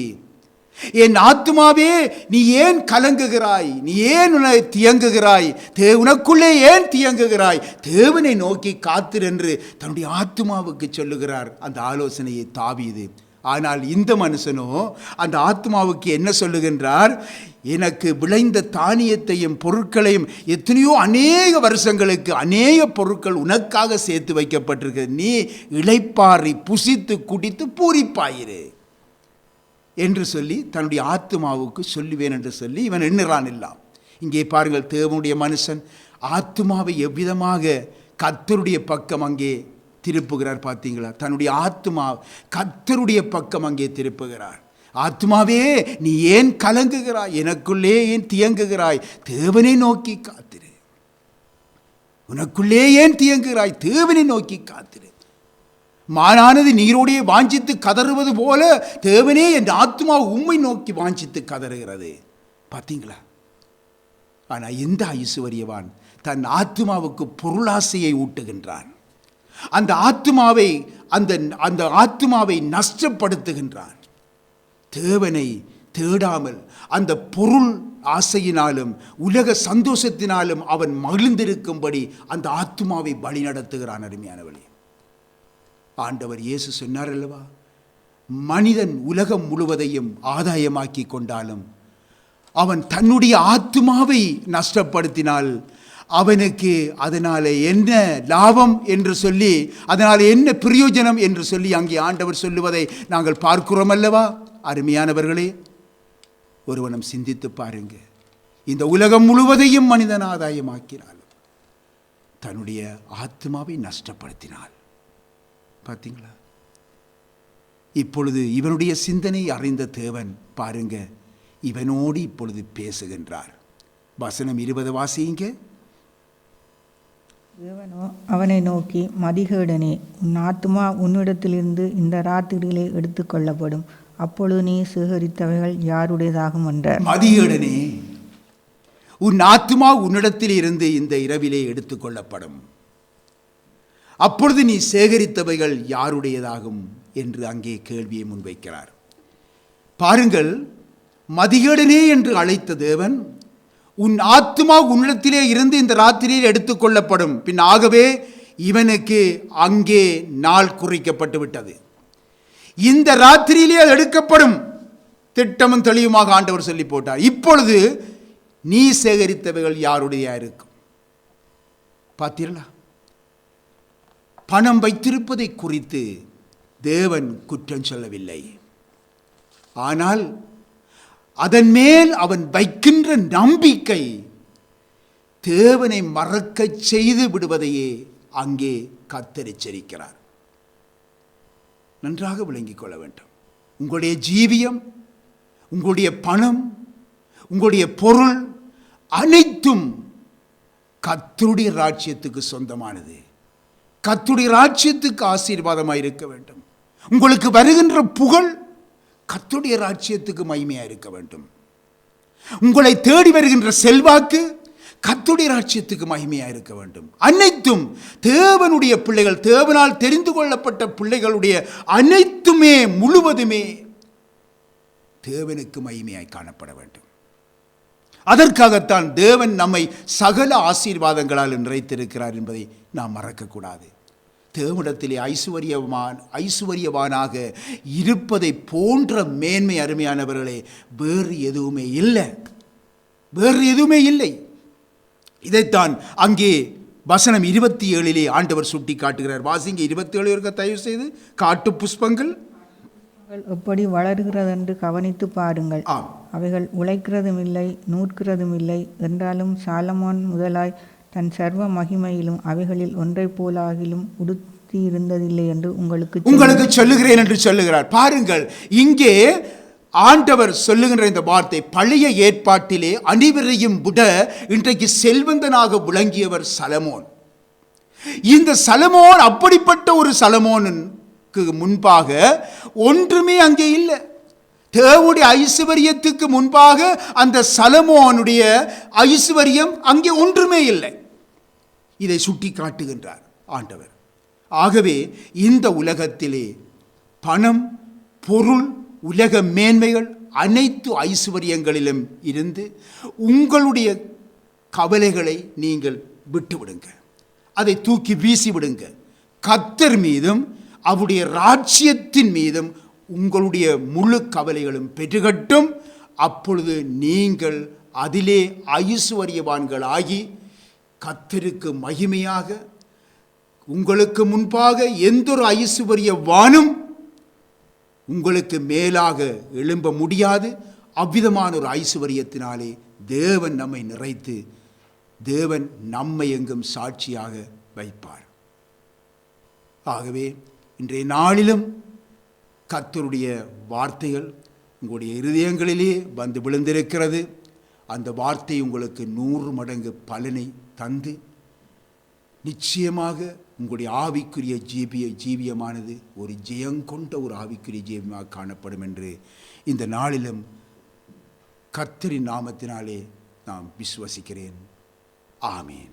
A: என் ஆத்துமாவே நீ ஏன் கலங்குகிறாய், நீ ஏன் தியங்குகிறாய், உனக்குள்ளே ஏன் தியங்குகிறாய், தேவனை நோக்கி காத்திரு என்று தன்னுடைய ஆத்துமாவுக்கு சொல்லுகிறார் அந்த ஆலோசனையை தாவீது. ஆனால் இந்த மனுஷனோ அந்த ஆத்மாவுக்கு என்ன சொல்லுகின்றார்? எனக்கு விளைந்த தானியத்தையும் பொருட்களையும் எத்தனையோ அநேக வருஷங்களுக்கு அநேக பொருட்கள் உனக்காக சேர்த்து வைக்கப்பட்டிருக்கிறது, நீ இளைப்பாறி புசித்து குடித்து பூரிப்பாயிரு என்று சொல்லி தன்னுடைய ஆத்மாவுக்கு சொல்லுவேன் என்று சொல்லி இவன் எண்ணுறான் எல்லாம். இங்கே பாருங்கள், தேவனுடைய மனுஷன் ஆத்மாவை எவ்விதமாக கர்த்தருடைய பக்கம் அங்கே திருப்புகிறார் பார்த்தீங்களா? தன்னுடைய ஆத்மா கர்த்தருடைய பக்கம் அங்கே திருப்புகிறார். ஆத்மாவே நீ ஏன் கலங்குகிறாய், எனக்குள்ளே ஏன் தியங்குகிறாய், தேவனை நோக்கி காத்திரு. உனக்குள்ளே ஏன் தியங்குகிறாய், தேவனை நோக்கி காத்திரு. மானானது நீரோடைய வாஞ்சித்து கதறுவது போல தேவனே என் ஆத்மா உம்மை நோக்கி வாஞ்சித்து கதறுகிறது. பார்த்தீங்களா? ஆனால் இந்த ஐசுவரியவான் தன் ஆத்மாவுக்கு பொருளாசையை ஊட்டுகின்றான். அந்த ஆத்மாவை நஷ்டப்படுத்துகின்றான். தேவனை தேடாமல் அந்த பொருள் ஆசையினாலும் உலக சந்தோஷத்தினாலும் அவன் மகிழ்ந்திருக்கும்படி அந்த ஆத்மாவை வழி நடத்துகிறான். அருமையானவளே, ஆண்டவர் இயேசு சொன்னார் அல்லவா, மனிதன் உலகம் முழுவதையும் ஆதாயமாக்கி கொண்டாலும் அவன் தன்னுடைய ஆத்மாவை நஷ்டப்படுத்தினால் அவனுக்கு அதனால் என்ன லாபம் என்று சொல்லி, அதனால் என்ன பிரயோஜனம் என்று சொல்லி அங்கே ஆண்டவர் சொல்லுவதை நாங்கள் பார்க்கிறோம் அல்லவா? அருமையானவர்களே, ஒருவனும் சிந்தித்து பாருங்க. இந்த உலகம் முழுவதையும் மனிதன் ஆதாயமாக்கினால் தன்னுடைய ஆத்மாவை நஷ்டப்படுத்தினாள். பார்த்தீங்களா? இப்பொழுது இவனுடைய சிந்தனை அறிந்த தேவன் பாருங்க, இவனோடு இப்பொழுது பேசுகின்றார். வசனம் 20 வாசியுங்க.
B: தேவனோ அவனை நோக்கி, மதிகேடனே, உன் ஆத்துமா உன்னிடத்திலிருந்து இந்த ராத்திரியிலே எடுத்துக்கொள்ளப்படும், அப்பொழுது நீ சேகரித்தவைகள் யாருடையதாகும் என்றார்.
A: மதிகேடனே, உன் ஆத்துமா உன்னிடத்தில் இருந்து இந்த இரவிலே எடுத்துக்கொள்ளப்படும், அப்பொழுது நீ சேகரித்தவைகள் யாருடையதாகும் என்று அங்கே கேள்வியை முன்வைக்கிறார். பாருங்கள், மதிகேடனே என்று அழைத்த தேவன், உன் ஆத்துமா உன்னிடத்திலே இருந்து இந்த ராத்திரியில் எடுத்துக்கொள்ளப்படும். பின் ஆகவே இவனுக்கு அங்கே நாள் குறிக்கப்பட்டு விட்டது. இந்த ராத்திரியிலே அது எடுக்கப்படும், திட்டமும் தெளிவுமாக ஆண்டவர் சொல்லி போட்டார். இப்பொழுது நீ சேகரித்தவைகள் யாருடைய இருக்கும்? பார்த்தீர்களா? பணம் வைத்திருப்பதை குறித்து தேவன் குற்றம் சொல்லவில்லை. ஆனால் அதன் மேல் அவன் வைக்கின்ற நம்பிக்கை தேவனை மறக்க செய்து விடுவதையே அங்கே கர்த்தர் எச்சரிக்கிறார். நன்றாக விளங்கிக் கொள்ள வேண்டும். உங்களுடைய ஜீவியம், உங்களுடைய பணம், உங்களுடைய பொருள் அனைத்தும் கர்த்தருடைய ராஜ்யத்துக்கு சொந்தமானது. கர்த்தருடைய ராஜ்யத்துக்கு ஆசீர்வாதமாக இருக்க வேண்டும். உங்களுக்கு வருகின்ற புகழ் கர்த்தருடைய ராஜ்யத்துக்கு மகிமையாக இருக்க வேண்டும். உங்களை தேடி வருகின்ற செல்வாக்கு கர்த்தருடைய ராஜ்யத்துக்கு மகிமையாக இருக்க வேண்டும். அனைத்தும் தேவனுடைய பிள்ளைகள், தேவனால் தெரிந்து கொள்ளப்பட்ட பிள்ளைகளுடைய அனைத்துமே முழுவதுமே தேவனுக்கு மகிமையாய் காணப்பட வேண்டும். அதற்காகத்தான் தேவன் நம்மை சகல ஆசீர்வாதங்களால் நிறைத்திருக்கிறார் என்பதை நாம் மறக்கக்கூடாது. தேவனிடத்திலே ஐசுவரியவானாக இருப்பதை போன்ற மேன்மை, அருமையானவர்களே, வேறு எதுவுமே இல்லை, வேறு எதுவுமே இல்லை. இதைத்தான் அங்கே வசனம் 27 ஆண்டவர் சுட்டி காட்டுகிறார். வாசிங்க 27 இருக்க தயவு செய்து. காட்டு புஷ்பங்கள்
B: எப்படி வளர்கிறது என்று கவனித்து பாருங்கள். அவைகள் உழைக்கிறதும் இல்லை, நூற்கிறதும் இல்லை. என்றாலும் சாலமோன் முதலாய் தன் சர்வ மகிமையிலும் அவைகளில் ஒன்றை போலாகிலும் உடுத்தி இருந்ததில்லை என்று உங்களுக்கு
A: சொல்லுகிறேன் என்று சொல்லுகிறார். பாருங்கள், இங்கே ஆண்டவர் சொல்லுகின்ற இந்த வார்த்தை பழைய ஏற்பாட்டிலே அனைவரையும் விட இன்றைக்கு செல்வந்தனாக விளங்கியவர் சலமோன். இந்த சலமோன் அப்படிப்பட்ட ஒரு சலமோனுக்கு முன்பாக ஒன்றுமே அங்கே இல்லை. தேவனுடைய ஐசுவரியத்துக்கு முன்பாக அந்த சலமோனுடைய ஐசுவரியம் அங்கே ஒன்றுமே இல்லை. இதை சுட்டி காட்டுகின்றார் ஆண்டவர். ஆகவே இந்த உலகத்திலே பணம், பொருள், உலக மேன்மைகள், அனைத்து ஐஸ்வர்யங்களிலும் இருந்து உங்களுடைய கவலைகளை நீங்கள் விட்டுவிடுங்க. அதை தூக்கி வீசிவிடுங்க. கர்த்தர் மீதும் அவருடைய ராஜ்யத்தின் மீதும் உங்களுடைய முழு கவலைகளும் பெருகட்டும். அப்பொழுது நீங்கள் அதிலே ஐஸ்வர்யவான்களாகி கர்த்தருக்கு மகிமையாக, உங்களுக்கு முன்பாக எந்த ஒரு ஐஸ்வர்யவானும் உங்களுக்கு மேலாக எழும்ப முடியாது. அவ்விதமான ஒரு ஐஸ்வர்யத்தினாலே தேவன் நம்மை நிறைத்து தேவன் நம்மை எங்கும் சாட்சியாக வைப்பார். ஆகவே இன்றைய நாளிலும் கர்த்தருடைய வார்த்தைகள் உங்களுடைய இருதயங்களிலே வந்து விழுந்திருக்கிறது. அந்த வார்த்தை உங்களுக்கு 100 மடங்கு பலனை தந்து நிச்சயமாக உங்களுடைய ஆவிக்குரிய ஜீவியமானது ஒரு ஜெயங்கொண்ட ஒரு ஆவிக்குரிய ஜீவியமாக காணப்படும் என்று இந்த நாளிலும் கர்த்தரின் நாமத்தினாலே நாம் விசுவசிக்கிறேன். ஆமேன்.